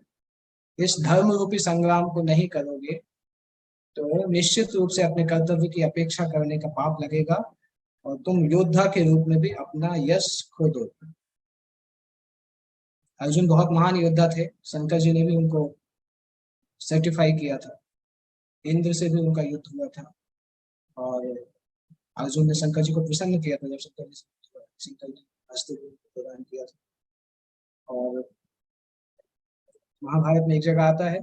इस धर्म रूपी संग्राम को नहीं करोगे तो निश्चित रूप से अपने कर्तव्य की अपेक्षा करने का पाप लगेगा, और तुम योद्धा के रूप में भी अपना यश खो दोगे। अर्जुन बहुत महान योद्धा थे, शंकर जी ने भी उनको सर्टिफाई किया था, इंद्र से भी उनका युद्ध हुआ था, और अर्जुन ने शंकर जी को प्रसन्न किया था जब शंकर जी अस्त्र प्रदान किया था। और महाभारत में एक जगह आता है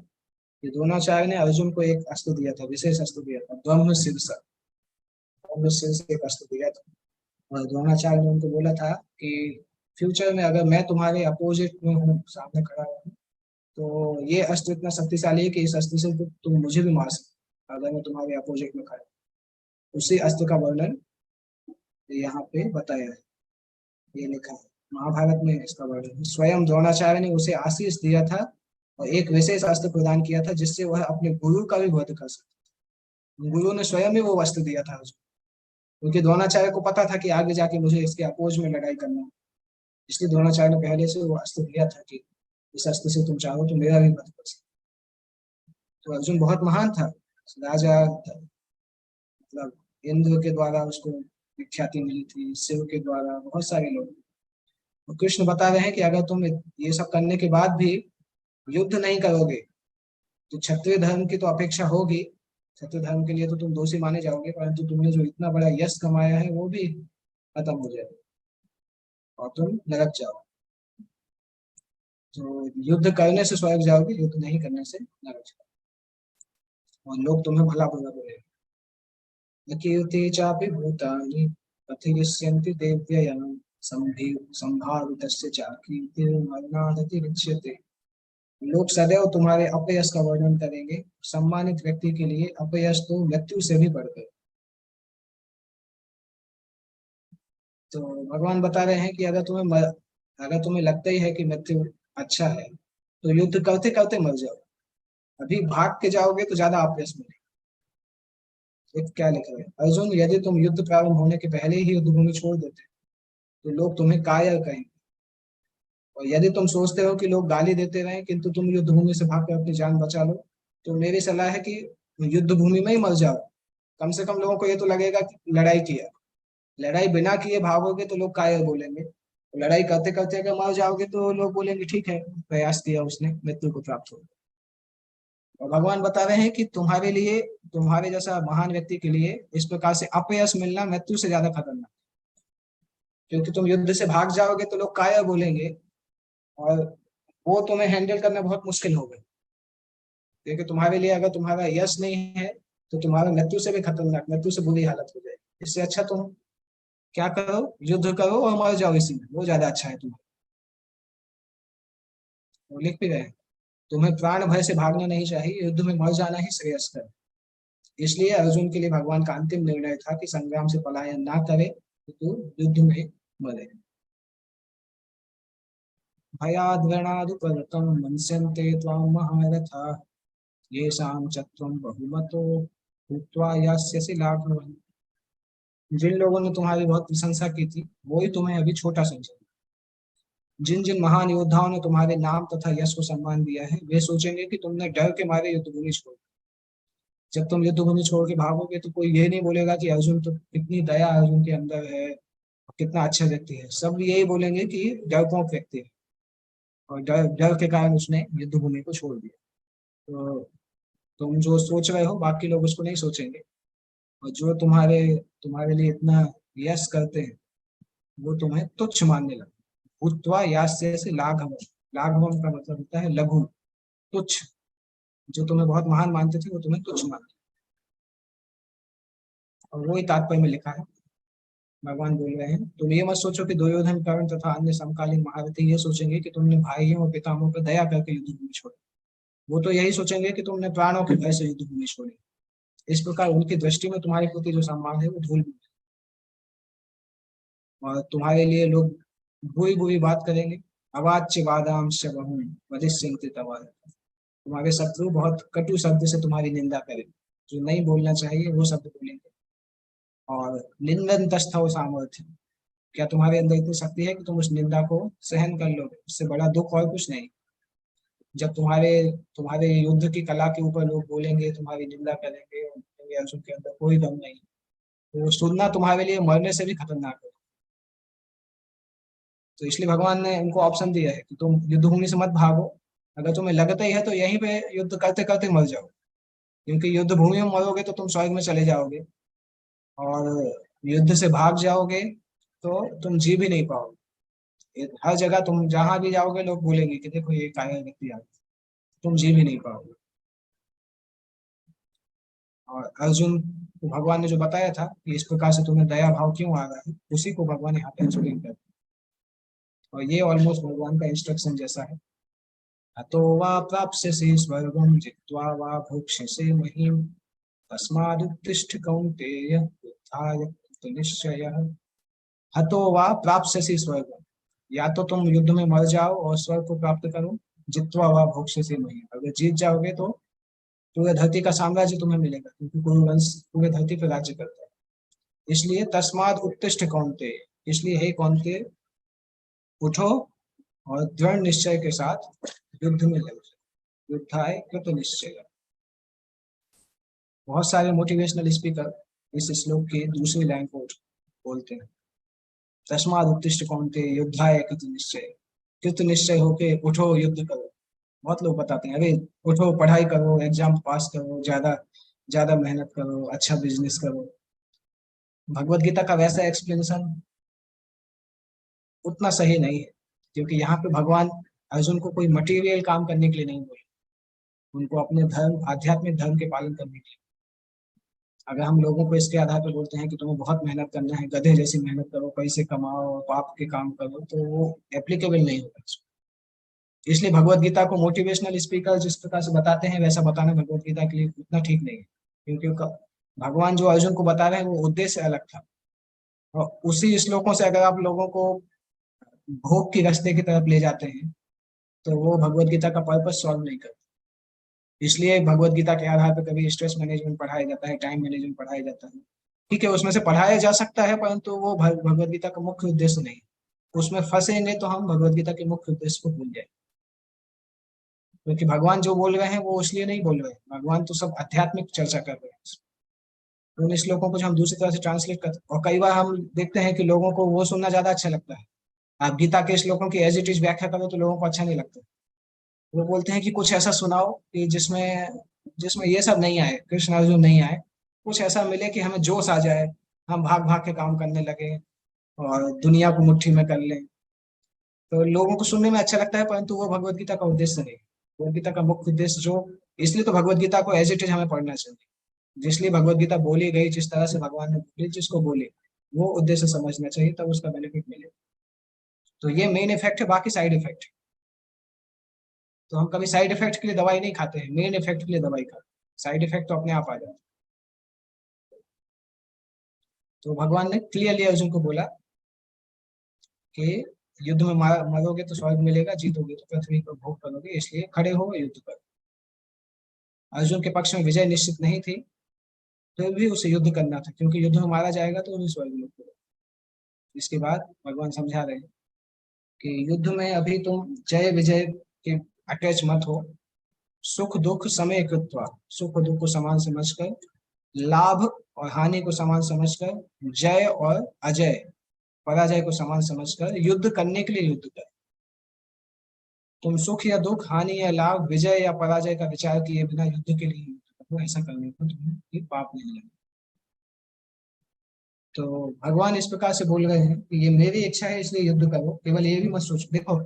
कि द्रोणाचार्य ने अर्जुन को एक अस्त्र दिया था, विशेष अस्त्र दिया था, ब्रह्म शीर्ष एक अस्त्र दिया था। और द्रोणाचार्य ने उनको बोला था कि फ्यूचर में अगर मैं तुम्हारे अपोजिट में हूँ, सामने खड़ा हूँ, तो ये अस्त्र इतना शक्तिशाली है कि इस अस्त्र से तुम मुझे भी मार सकते अगर मैं तुम्हारे अपोजिट में खड़ा। उसी अस्त्र का वर्णन यहाँ पे बताया है, ये लिखा है महाभारत में इसका वर्णन। स्वयं द्रोणाचार्य ने उसे आशीष दिया था और एक विशेष अस्त्र प्रदान किया था जिससे वह अपने गुरु का भी वध कर सकता। गुरु ने स्वयं ही वो अस्त्र दिया था उसको, क्योंकि द्रोणाचार्य को पता था कि आगे जाके मुझे इसके अपोज में लड़ाई करना है, इसलिए द्रोणाचार्य ने पहले से वो अस्त्र दिया था कि इस अस्त्र से तुम चाहो तो मेरा भी वध कर सकते। तो अर्जुन बहुत महान था, राजा था, मतलब इंद्र के द्वारा उसको विख्याति मिली थी, शिव के द्वारा, बहुत सारे लोग। और कृष्ण बता रहे हैं कि अगर तुम ये सब करने के बाद भी युद्ध नहीं करोगे तो क्षत्रिय धर्म की तो अपेक्षा होगी, क्षत्रिय धर्म के लिए तो तुम दोषी माने जाओगे, परंतु तुमने जो इतना बड़ा यश कमाया है वो भी खत्म हो जाएगा और तुम नरक जाओ। तो युद्ध करने से स्वर्ग जाओगे, युद्ध नहीं करने से नरक जाओगे, और लोग तुम्हें भला बुरा बोलेंगे। न कीर्ति चापि भूतानि पथिष्यन्ति देव्ययां संभावितस्य च कीर्तिर्मरणादतिरिच्यते। लोग सदैव तुम्हारे अपयश का वर्णन करेंगे, सम्मानित व्यक्ति के लिए अपयश तो मृत्यु से भी बढ़कर। तो भगवान बता रहे हैं कि अगर तुम्हें लगता ही है कि मृत्यु अच्छा है तो युद्ध करते करते मर जाओ। अभी भाग के जाओगे तो ज्यादा अपयश मिलेगा। एक क्या लिखा है, अर्जुन यदि तुम युद्ध प्रारंभ होने के पहले ही युद्ध भूमि छोड़ देते तो लोग तुम्हें कायर कहेंगे, और यदि तुम सोचते हो कि लोग गाली देते रहे किंतु तुम युद्ध भूमि से भाग कर अपनी जान बचा लो, तो मेरी सलाह है कि युद्ध भूमि में ही मर जाओ। कम से कम लोगों को ये तो लगेगा कि लड़ाई किया। लड़ाई बिना किए भागोगे तो लोग कायर बोलेंगे, लड़ाई करते करते अगर मर जाओगे तो लोग बोलेंगे ठीक है, प्रयास किया उसने, मृत्यु को प्राप्त हो। और भगवान बता रहे हैं कि तुम्हारे लिए, तुम्हारे जैसा महान व्यक्ति के लिए इस प्रकार से अपयश मिलना मृत्यु से ज्यादा खतरनाक। क्योंकि तुम युद्ध से भाग जाओगे तो लोग कायर बोलेंगे, और वो तुम्हें हैंडल करना बहुत मुश्किल होगा। क्योंकि तुम्हारे लिए अगर तुम्हारा यश नहीं है तो तुम्हारा मृत्यु से भी खतरनाक, मृत्यु से बुरी हालत हो जाएगी। इससे अच्छा तुम क्या करो, युद्ध करो और मर जाओ इसी में, वो ज्यादा अच्छा है तुम्हें। वो लिख भी रहे हैं, तुम्हें प्राण भय से भागना नहीं चाहिए, युद्ध में मर जाना ही श्रेयस्कर है। इसलिए अर्जुन के लिए भगवान का अंतिम निर्णय था कि संग्राम से पलायन ना करे, तो तू युद्ध में मरे। भयाद्रणादुपरतं मन्स्यन्ते त्वां महारथा, येषां च त्वं बहुमतो भूत्वा यास्यसि लाघवम्। जिन लोगों ने तुम्हारी बहुत प्रशंसा की थी वो ही तुम्हें अभी छोटा समझे। जिन जिन महान योद्धाओं ने तुम्हारे नाम तथा यश को सम्मान दिया है वे सोचेंगे कि तुमने डर के मारे युद्ध भूमि छोड़। जब तुम युद्ध भूमि छोड़ के भागोगे तो कोई ये नहीं बोलेगा कि अर्जुन तो, कितनी दया अर्जुन के अंदर है, कितना अच्छा व्यक्ति है। सब यही बोलेंगे कि डरपोक व्यक्ति है, और डर डर के कारण उसने युद्ध भूमि को छोड़ दिया। तो तुम जो सोच रहे हो बाकी लोग उसको नहीं सोचेंगे, और जो तुम्हारे तुम्हारे लिए इतना यश करते हैं वो तुम्हें तुच्छ मानने लगे। भूत्वा यास्य से लाघवम, लाघवम का मतलब होता है लघु, तुच्छ। जो तुम्हें बहुत महान मानते थे वो तुम्हें तुच्छ मानते, और वही तात्पर्य में लिखा है। भगवान बोल रहे हैं तुम ये मत सोचो कि दुर्योधन, कर्ण तथा अन्य समकालीन महारथी ये सोचेंगे कि तुमने भाइयों और पितामहों पर दया करके युद्ध भूमि छोड़ी। वो तो यही सोचेंगे कि तुमने प्राणों के भय से युद्ध भूमि छोड़ी। इस प्रकार उनकी दृष्टि में तुम्हारे प्रति जो सम्मान है वो धूल, और तुम्हारे लिए लोग बुरी बुरी बात करेंगे। अवाच्य वादाम शबहूं वधिष्यन्ति तवा, तुम्हारे शत्रु बहुत कटु शब्द से तुम्हारी निंदा करेंगे, जो नहीं बोलना चाहिए वो शब्द बोलेंगे। और निंदन तस्थौ सामर्थ्य, क्या तुम्हारे अंदर इतनी शक्ति है कि तुम उस निंदा को सहन कर लोगे? उससे बड़ा दुख और कुछ नहीं। जब तुम्हारे तुम्हारे युद्ध की कला के ऊपर लोग बोलेंगे, तुम्हारी निंदा करेंगे और बोलेंगे अर्जुन के अंदर कोई दम नहीं, तो वो सुनना तुम्हारे लिए मरने से भी खतरनाक है। तो इसलिए भगवान ने उनको ऑप्शन दिया है कि तुम युद्ध भूमि से मत भागो। अगर तुम्हें लगता ही है तो यहीं पे युद्ध करते करते मर जाओ, क्योंकि युद्ध भूमि में मरोगे तो तुम स्वर्ग में चले जाओगे, और युद्ध से भाग जाओगे तो तुम जी भी नहीं पाओगे। हर जगह तुम जहां भी जाओगे लोग बोलेंगे कि देखो ये कायर व्यक्ति आ गया, तुम जी भी नहीं पाओगे। और अर्जुन को भगवान ने जो बताया था कि इस प्रकार से तुम्हें दया भाव क्यों आ रहा है, उसी को भगवान यहाँ पे एक्सप्लेन करते हैं। और ये ऑलमोस्ट भगवान का इंस्ट्रक्शन जैसा है। अतो वा प्राप्स्यसि स्वर्गं जित्वा वा भोक्ष्यसे महीम्, तस्मादुत्तिष्ठ कौन्तेय युद्धाय कृतनिश्चयः। हतो वा प्राप्स्यसि स्वर्गं, या तो तुम युद्ध में मर जाओ और स्वर्ग को प्राप्त करो। जित्वा वा भोक्ष्यसे महीम्, अगर जीत जाओगे तो पूरे धरती का साम्राज्य तुम्हें मिलेगा, क्योंकि कोई वंश पूरे धरती पर राज्य करता है। इसलिए तस्माद उत्तिष्ठ कौन्तेय, इसलिए हे कौन्तेय उठो और दृढ़ निश्चय के साथ युद्ध में लग जाओ। युद्धाय कृत निश्चय। बहुत सारे मोटिवेशनल स्पीकर इस श्लोक की दूसरी लाइन को बोलते हैं, तस्माद उत्तिष्ठ कौन्तेय युद्धाय कृत निश्चय। कृत निश्चय होके उठो, युद्ध करो। बहुत लोग बताते हैं अरे उठो, पढ़ाई करो, एग्जाम पास करो, ज्यादा ज्यादा मेहनत करो, अच्छा बिजनेस करो। भगवत गीता का वैसा एक्सप्लेनेशन उतना सही नहीं है, क्योंकि यहाँ पे भगवान अर्जुन को कोई मटेरियल काम करने के लिए नहीं बोले, उनको अपने धर्म, आध्यात्मिक धर्म के पालन करने के लिए। अगर हम लोगों को इसके आधार पर बोलते हैं कि तुम्हें बहुत मेहनत करना है, गधे जैसी मेहनत करो, पैसे कमाओ, पाप के काम करो, तो वो एप्लीकेबल नहीं होगा। इसलिए भगवत गीता को मोटिवेशनल स्पीकर जिस प्रकार से बताते हैं वैसा बताना भगवत गीता के लिए उतना ठीक नहीं है, क्योंकि भगवान जो अर्जुन को बता रहे हैं वो उद्देश्य अलग था। और उसी श्लोकों से अगर आप लोगों को भोग के रास्ते की तरफ ले जाते हैं तो वो भगवत गीता का पर्पस सॉल्व नहीं करता। इसलिए भगवत गीता के आधार पर कभी स्ट्रेस मैनेजमेंट पढ़ाया जाता है, टाइम मैनेजमेंट पढ़ाया जाता है। ठीक है, उसमें से पढ़ाया जा सकता है, परंतु वो भगवत गीता का मुख्य उद्देश्य नहीं। उसमें फंसेंगे तो हम भगवत गीता के मुख्य उद्देश्य को भूल जाएंगे। क्योंकि भगवान जो बोल रहे हैं वो इसलिए नहीं बोल रहे हैं, भगवान तो सब आध्यात्मिक चर्चा कर रहे हैं। उन श्लोकों को जो हम दूसरी तरह से ट्रांसलेट करते हैं, और कई बार हम देखते हैं कि लोगों को वो सुनना ज्यादा अच्छा लगता है। आप गीता के श्लोकों की एज इट इज व्याख्या करो तो लोगों को अच्छा नहीं लगता। वो बोलते हैं कि कुछ ऐसा सुनाओ कि जिसमें जिसमें ये सब नहीं आए, कृष्ण अर्जुन नहीं आए, कुछ ऐसा मिले कि हमें जोश आ जाए, हम भाग भाग के काम करने लगे और दुनिया को मुट्ठी में कर लें। तो लोगों को सुनने में अच्छा लगता है, परंतु वो भगवत गीता का उद्देश्य नहीं। भगवत गीता का मुख्य उद्देश्य जो, इसलिए तो भगवत गीता को एज इट इज हमें पढ़ना चाहिए। जिसलिए भगवत गीता बोली गई, जिस तरह से भगवान ने बोली, जिसको बोले, वो उद्देश्य समझना चाहिए, तब उसका बेनिफिट मिले। तो ये मेन इफेक्ट है, बाकी साइड इफेक्ट। तो हम कभी साइड इफेक्ट के लिए दवाई नहीं खाते हैं, मेन इफेक्ट के लिए दवाई खाते हैं। साइड इफेक्ट तो अपने आप आ जाता है। तो भगवान ने क्लियरली अर्जुन को बोला कि युद्ध में मरोगे तो स्वर्ग मिलेगा, जीतोगे तो पृथ्वी को भोग करोगे, इसलिए खड़े हो युद्ध करो। अर्जुन के पक्ष में विजय निश्चित नहीं थी, तो भी उसे युद्ध करना था, क्योंकि युद्ध में मारा जाएगा तो उन्हें स्वर्ग मिलेगा। इसके बाद भगवान समझा रहे हैं कि युद्ध में अभी तुम जय विजय के अटैच मत हो। सुख दुख समय कृत्वा, सुख दुख को समान समझकर, लाभ और हानि को समान समझकर, जय और अजय पराजय को समान समझकर युद्ध करने के लिए युद्ध कर। तुम सुख या दुख, हानि या लाभ, विजय या पराजय का विचार किए बिना युद्ध के लिए युद्ध करो। ऐसा करने को तुम्हें ये पाप नहीं लगेगा। तो भगवान इस प्रकार से बोल रहे हैं कि ये मेरी इच्छा है इसलिए युद्ध करो, केवल ये भी मत सोचो। देखो,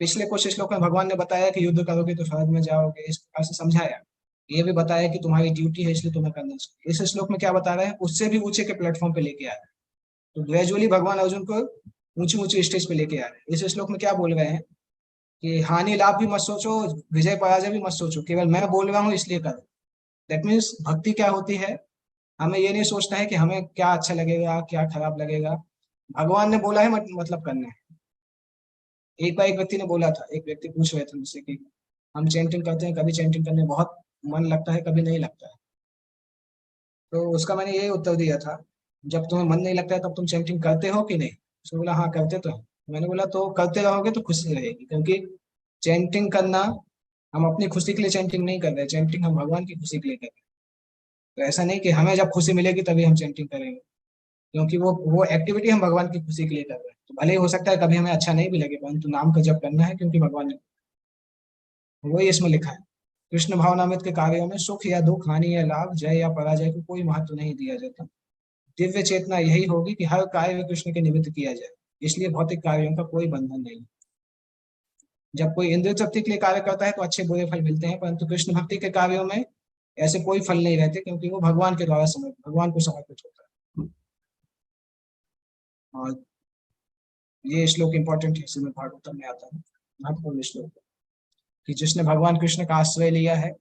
पिछले कुछ श्लोक में भगवान ने बताया कि युद्ध करोगे तो स्वर्ग में जाओगे, इस प्रकार से समझाया। ये भी बताया कि तुम्हारी ड्यूटी है इसलिए तुम्हें करना चाहिए। इस श्लोक में क्या बता रहे हैं, उससे भी ऊंचे के प्लेटफॉर्म पे लेके आ रहे हैं। तो ग्रेजुअली भगवान अर्जुन को ऊंची ऊंची स्टेज पे लेके आ रहे हैं। इस श्लोक में क्या बोल रहे हैं कि हानि लाभ भी मत सोचो, विजय पराजय भी मत सोचो, केवल मैं बोल रहा हूँ इसलिए करो। दैट मीन्स भक्ति क्या होती है, हमें ये नहीं सोचना है कि हमें क्या अच्छा लगेगा क्या खराब लगेगा। भगवान ने बोला है मतलब करना है। एक बार एक व्यक्ति ने बोला था, एक व्यक्ति पूछ रहे थे मुझसे कि हम चैंटिंग करते हैं, कभी चैंटिंग करने में बहुत मन लगता है, कभी नहीं लगता है। तो उसका मैंने यही उत्तर दिया था, जब तुम्हें मन नहीं लगता है तब तुम चैंटिंग करते हो कि नहीं। उसने बोला हाँ करते तो हैं। मैंने बोला तो करते रहोगे तो खुशी रहेगी, क्योंकि चैंटिंग करना, हम अपनी खुशी के लिए चैंटिंग नहीं कर रहे, चैंटिंग हम भगवान की खुशी के लिए कर रहे हैं। तो ऐसा नहीं कि हमें जब खुशी मिलेगी तभी हम चैंटिंग करेंगे, क्योंकि वो एक्टिविटी हम भगवान की खुशी के लिए कर रहे हैं। तो भले ही हो सकता है कभी हमें अच्छा नहीं भी लगे, परंतु नाम का जप करना है, क्योंकि भगवान ने, वही इसमें लिखा है। कृष्ण भावनामृत के कार्यों में सुख या दुख, हानि या लाभ, जय या पराजय को कोई महत्व नहीं दिया जाता। दिव्य चेतना यही होगी कि हर कार्य कृष्ण के निमित्त किया जाए, इसलिए भौतिक कार्यों का कोई बंधन नहीं। जब कोई इंद्रिय तृप्ति के लिए कार्य करता है तो अच्छे बुरे फल मिलते हैं, परंतु कृष्ण भक्ति के कार्यों में ऐसे कोई फल नहीं रहते, क्योंकि वो भगवान के द्वारा भगवान को समर्पित होता है। और ये श्लोक इंपॉर्टेंट है, श्रीमद् भागवतम में आता है, महत्वपूर्ण श्लोक, कि जिसने भगवान कृष्ण का आश्रय लिया है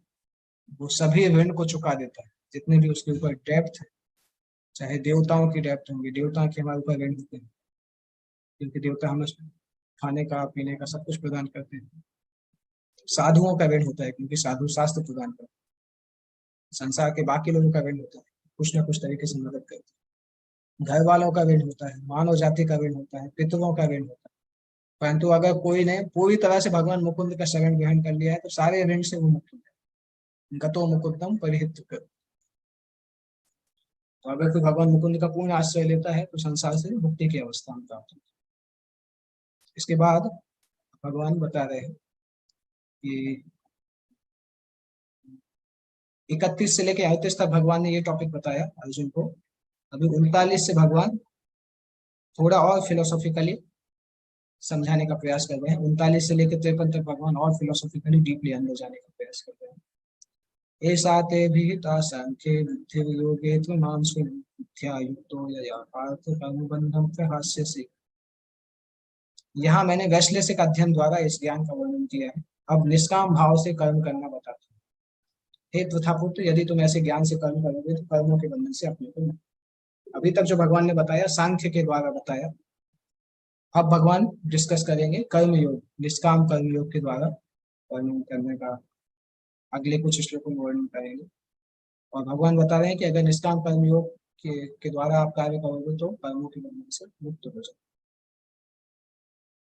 वो सभी ऋण को चुका देता है, जितने भी उसके ऊपर डेप्थ है। चाहे देवताओं की डेप्थ होंगी, देवता के हमारे ऊपर ऋण होते हैं, क्योंकि देवता हमें खाने का पीने का सब कुछ प्रदान करते हैं। साधुओं का ऋण होता है, क्योंकि साधु शास्त्र प्रदान करते हैं। संसार के बाकी लोगों का ऋण होता है, कुछ ना कुछ तरीके से मदद करते हैं। घर वालों का ऋण होता है, मानव जाति का ऋण होता है, पितरों का ऋण होता है। परंतु अगर कोई ने पूरी तरह से भगवान मुकुंद का शरण ग्रहण कर लिया है तो सारे ऋण से वो मुक्त हो जाए। गतो मुकुंदम परिहित कर। तो अगर कोई भगवान मुकुंद का पूर्ण आश्रय लेता है तो संसार से मुक्ति की अवस्था में प्राप्त होती है। इसके बाद भगवान बता रहे हैं कि 31 से लेकर 38 तक भगवान ने ये टॉपिक बताया अर्जुन को। अभी 39 से भगवान थोड़ा और फिलोसॉफिकली समझाने का प्रयास कर रहे हैं। 39 से लेकर 53 तक भगवान और फिलोसॉफिकली डीपली अंदर जाने का प्रयास कर रहे हैं। ऐसा ते भीता सांख्ये बुद्धि योगे त्वमां स्मृत्या युक्तो यया पार्थ कर्मबन्धं प्रहास्यसि। यहाँ मैंने वैश्लेषिक अध्ययन द्वारा इस ज्ञान का वर्णन किया है। अब निष्काम भाव से कर्म करना बताता हूँ। हे तथापुत्र, यदि तुम ऐसे ज्ञान से कर्म करोगे तो कर्मों के बंधन से अपने को मुक्त। अभी तक जो भगवान ने बताया सांख्य के द्वारा बताया, अब भगवान डिस्कस करेंगे कर्म योग, निष्काम कर्म योग के द्वारा वर्णन करने का अगले कुछ श्लोकों में वर्णन करेंगे। और भगवान बता रहे हैं कि अगर निष्काम कर्म योग के द्वारा आप कार्य करोगे तो कर्मों के बंधन से मुक्त हो जाए।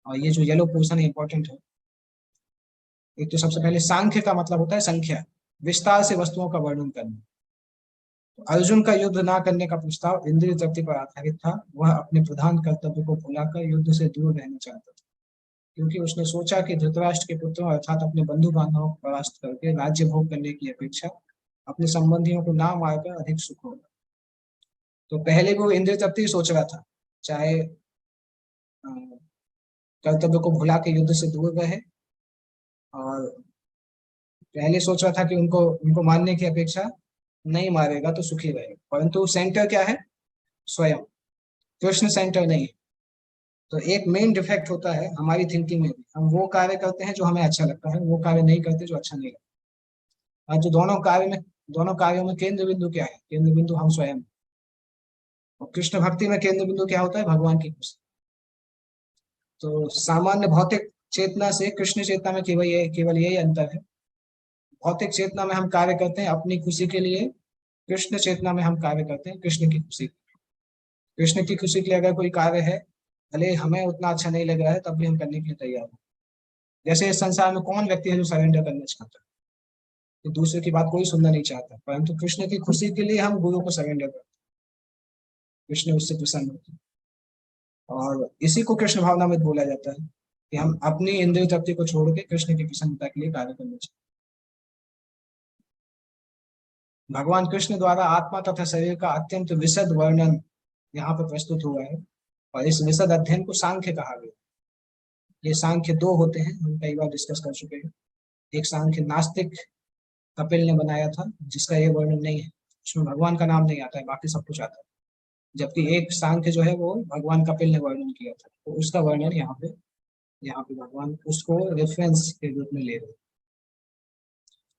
और ये जो येलो पोर्शन है इंपॉर्टेंट है। एक तो सबसे पहले सांख्य का मतलब होता है संख्या, विस्तार से वस्तुओं का वर्णन करना। तो अर्जुन का युद्ध ना करने का प्रस्ताव इंद्रिय तृप्ति पर आधारित था। वह अपने प्रधान कर्तव्य को भुलाकर युद्ध से दूर रहना चाहता था। क्योंकि उसने सोचा कि धृतराष्ट्र के पुत्रों अर्थात अपने बंधु बांधवों को परास्त करके राज्य भोग करने की अपेक्षा अपने संबंधियों को ना मारकर अधिक सुख होगा। तो पहले भी वो इंद्र तब ही सोच रहा था, चाहे कर्तव्य को भुला के युद्ध से दूर रहे, और पहले सोच रहा था कि उनको उनको मारने की अपेक्षा नहीं मारेगा तो सुखी रहेगा, परंतु सेंटर क्या है? स्वयं। कृष्ण सेंटर नहीं है। तो एक मेन डिफेक्ट होता है हमारी थिंकिंग में भी, हम वो कार्य करते हैं जो हमें अच्छा लगता है, वो कार्य नहीं करते जो अच्छा नहीं लगता। और जो दोनों कार्यों में केंद्र बिंदु क्या है? केंद्र बिंदु हम स्वयं। और कृष्ण भक्ति में केंद्र बिंदु क्या होता है? भगवान की खुशी। तो सामान्य भौतिक चेतना से कृष्ण चेतना में केवल यही अंतर है। भौतिक चेतना में हम कार्य करते हैं अपनी खुशी के लिए, कृष्ण चेतना में हम कार्य करते हैं कृष्ण की खुशी। कृष्ण की खुशी के लिए अगर कोई कार्य है, भले हमें उतना अच्छा नहीं लग रहा है, तब भी हम करने के लिए तैयार हैं। जैसे इस संसार में कौन व्यक्ति है जो सरेंडर करना चाहता है? तो दूसरे की बात कोई सुनना नहीं चाहता, परंतु कृष्ण की खुशी के लिए हम गुरु को सरेंडर करते हैं। कृष्ण उससे प्रसन्न होते हैं, और इसी को कृष्ण भावना में बोला जाता है कि हम अपनी इंद्रिय तृप्ति को छोड़ के कृष्ण की प्रसन्नता के लिए कार्य करना चाहिए। भगवान कृष्ण द्वारा आत्मा तथा शरीर का अत्यंत विशद वर्णन यहाँ पर प्रस्तुत हुआ है, और इस विशद अध्ययन को सांख्य कहा गया। ये सांख्य दो होते हैं, हम कई बार डिस्कस कर चुके हैं। एक सांख्य नास्तिक कपिल ने बनाया था, जिसका ये वर्णन नहीं है, उसमें भगवान का नाम नहीं आता है, बाकी सब कुछ आता है। जबकि एक सांख्य जो है वो भगवान कपिल ने वर्णन किया था, तो उसका वर्णन यहाँ पे भगवान उसको रेफरेंस के रूप में ले रहे हैं।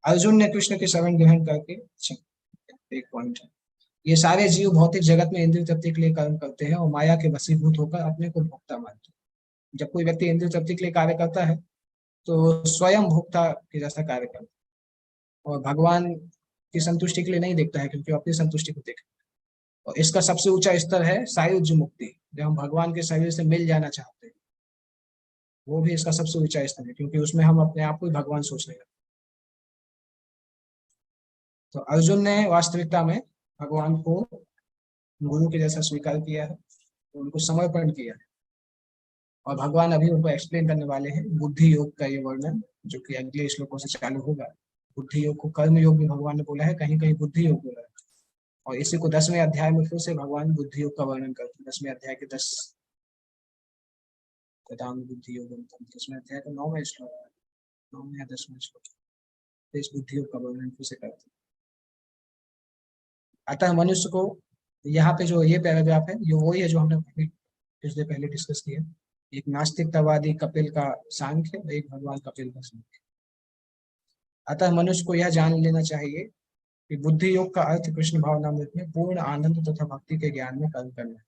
अर्जुन ने कृष्ण के शरण ग्रहण करके, एक पॉइंट है, ये सारे जीव भौतिक जगत में इंद्रिय तृप्ति के लिए कर्म करते हैं और माया के वशीभूत होकर अपने को भोक्ता मानते हैं। जब कोई व्यक्ति इंद्रिय तृप्ति के लिए कार्य करता है तो स्वयं भोक्ता के जैसा कार्य करता है, और भगवान की संतुष्टि के लिए नहीं देखता है, क्योंकि वो अपनी संतुष्टि को देखता है। और इसका सबसे ऊंचा स्तर है सायुज्य मुक्ति, जब हम भगवान के शरीर से मिल जाना चाहते हैं, वो भी इसका सबसे ऊंचा स्तर है, क्योंकि उसमें हम अपने आप को ही भगवान सोच रहे हैं। तो अर्जुन ने वास्तविकता में भगवान को गुरु के जैसा स्वीकार किया है, तो उनको समर्पण किया है। और भगवान अभी उनको एक्सप्लेन करने वाले हैं बुद्धि योग का ये वर्णन, जो कि अगले श्लोकों से चालू होगा। बुद्धि योग को कर्म योग भी भगवान ने बोला है, कहीं कहीं बुद्धि योग बोला है। और इसी को 10वें अध्याय में फिर से भगवान बुद्धि योग का वर्णन करते हैं। 10वें अध्याय के 10 बुद्धि योग, 10वें अध्याय का 9वां श्लोक, 9वें या 10वां श्लोक, इस बुद्धि योग का वर्णन फिर से करते हैं। अतः मनुष्य को, यहाँ पे जो ये पैराग्राफ है ये वही है जो हमने कुछ देर पहले डिस्कस किया। एक नास्तिकतावादी कपिल का सांख्य, एक भगवान कपिल का सांख्य। अतः मनुष्य को यह जान लेना चाहिए कि बुद्धि योग का अर्थ कृष्ण भावनामृत में पूर्ण आनंद तथा भक्ति के ज्ञान में कर्म करना है।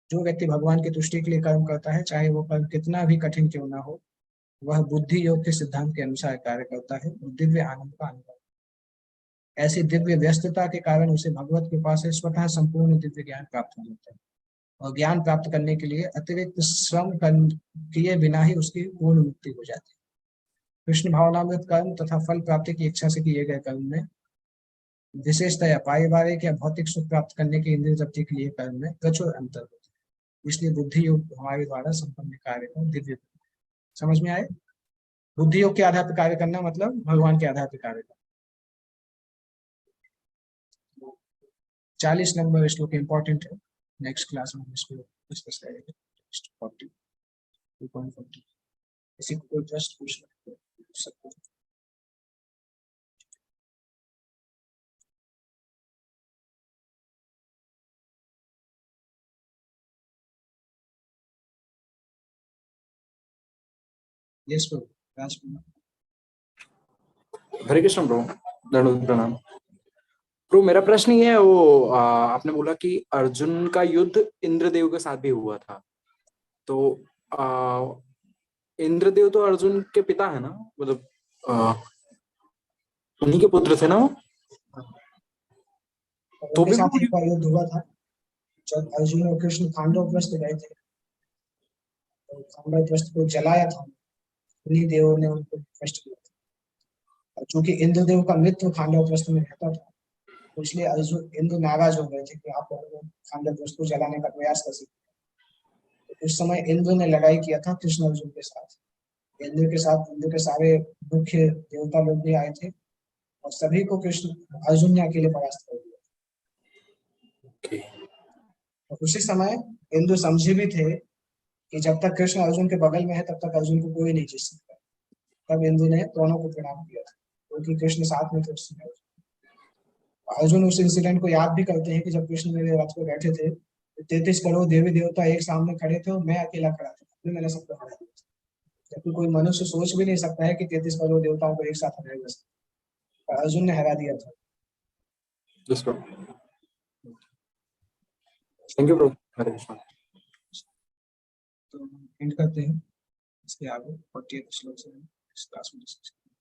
जो व्यक्ति भगवान की तुष्टि के लिए कर्म करता है, चाहे वो कर्म कितना भी कठिन क्यों ना हो, वह बुद्धि योग के सिद्धांत के अनुसार कार्य करता है और दिव्य आनंद का अनुभव। ऐसी दिव्य व्यस्तता के कारण उसे भगवत कृपा से स्वतः संपूर्ण दिव्य ज्ञान प्राप्त हो जाता है, और ज्ञान प्राप्त करने के लिए अतिरिक्त श्रम किए बिना ही उसकी पूर्ण मुक्ति हो जाती है। कृष्ण भावनामृत कर्म तथा फल प्राप्ति की इच्छा से किए गए कर्म में विशेषतया पारिवारिक या भौतिक सुख प्राप्त करने की इंद्रिय तृप्ति के लिए कर्म में प्रचुर अंतर होता है। इसलिए बुद्धि योग हमारे द्वारा संपन्न कार्य को दिव्य। समझ में आए? बुद्धि योग के आधार पर कार्य करना मतलब भगवान के आधार पर कार्य करना। 40 नंबर श्लोक इंपॉर्टेंट है, नेक्स्ट क्लास में इसको डिस्कस करेंगे। 2.40 किसी को कोई प्रश्न पूछना सकते हैं? यस प्रभु, हरे कृष्ण प्रभु, दंडवत प्रणाम प्रभु। मेरा प्रश्न ये है, वो आपने बोला कि अर्जुन का युद्ध इंद्रदेव के साथ भी हुआ था, तो इंद्रदेव तो अर्जुन के पिता है ना, मतलब उन्हीं के पुत्र थे ना वो? तो भी साथ एक बार युद्ध हुआ था जब अर्जुन और कृष्ण खांडवप्रस्थ गए थे, तो खांडवप्रस्थ को जलाया था, उन्हीं देवों ने उनको कष्ट किया था। चूंकि इंद्रदेव का मित्र खांडवप्रस्थ में रहता था, तो इसलिए अर्जुन इंद्र नाराज हो गए थे कि आप लोगों ने खांडवप्रस्थ को जलाने का प्रयास कर सकते। तो उस समय इंद्र ने लड़ाई किया था कृष्ण अर्जुन के साथ, इंद्र के सारे मुख्य देवता लोग भी आए थे और सभी को कृष्ण अर्जुन ने अकेले परास्त कर दिया। Okay. और उसी समय इंद्र समझे भी थे कि जब तक कृष्ण अर्जुन के बगल में है तब तक अर्जुन को कोई नहीं जीत सकता। तब इंद्र ने दोनों को प्रणाम किया था क्योंकि कृष्ण साथ में थे उस समय। अर्जुन उस इंसिडेंट को याद भी करते हैं कि जब कृष्ण मेरे रथ पे बैठे थे तो 33 करोड़ देवी देवता एक सामने खड़े थे और मैं अकेला खड़ा था, फिर मैंने सबको हरा दिया। जबकि कोई मनुष्य सोच भी नहीं सकता है कि 33 करोड़ देवताओं को एक साथ हराया जा सकता है, अर्जुन ने हरा दिया था। Yes, bro. Thank you, bro. Hare Krishna. तो एंड करते हैं, इसके आगे 48 श्लोक से इस क्लास में डिस्कस करेंगे।